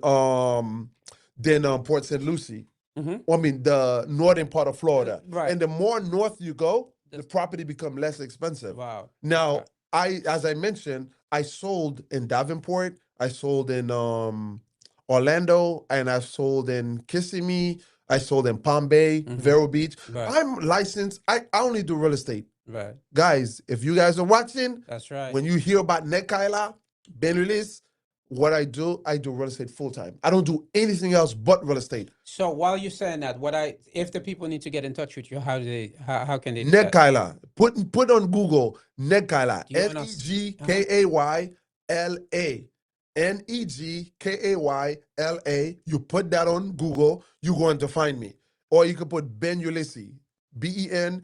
Port St. Lucie. Mhm. I mean, the northern part of Florida. Right. And the more north you go, the That's- property become less expensive. Wow. Now, Okay. as I mentioned, I sold in Davenport, I sold in Orlando, and I sold in Kissimmee, I sold in Palm Bay, Mhm. Vero Beach. Right. I'm licensed. I only do real estate. Right. Guys, if you guys are watching, That's right. when you hear about Nekaila, Benulis, what I do real estate full time. I don't do anything else but real estate. So while you're saying that, if the people need to get in touch with you, how can they do that? Nekaila. Put on Google Nekaila. Do you wanna Negkaila. Negkaila. You put that on Google, you're going to find me. Or you can put Ben Ulysses. BENULYSSE.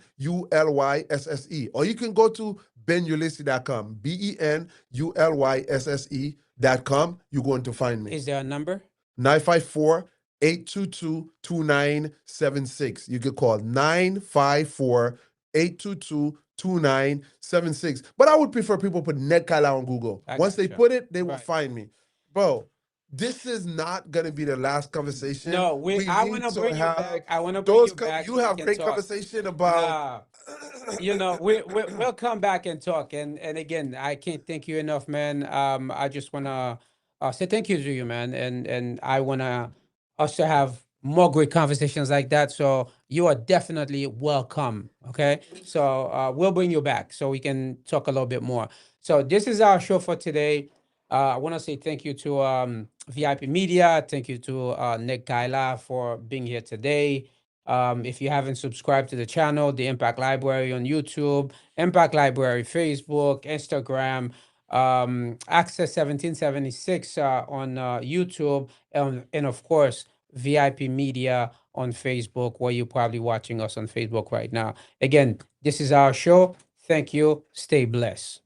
Or you can go to benulysses.com. BENULYSSE.com. You're going to find me. Is there a number? 954-822-2976. You could call 954-822-2976. But I would prefer people put Ned Kyla on Google. Once they put it, they will find me. Bro, this is not gonna be the last conversation. No, We I need want to to bring you have back. I want to bring those. you back You so we have can great talk. conversation about. Nah, we'll come back and talk. And again, I can't thank you enough, man. I just wanna say thank you to you, man. And I wanna us to have more great conversations like that. So you are definitely welcome. Okay. So we'll bring you back so we can talk a little bit more. So this is our show for today. I want to say thank you to VIP Media. Thank you to Nick Kaila for being here today. If you haven't subscribed to the channel, the Impact Library on YouTube, Impact Library Facebook, Instagram, Access 1776 on YouTube, and of course, VIP Media on Facebook, where you're probably watching us on Facebook right now. Again, this is our show. Thank you. Stay blessed.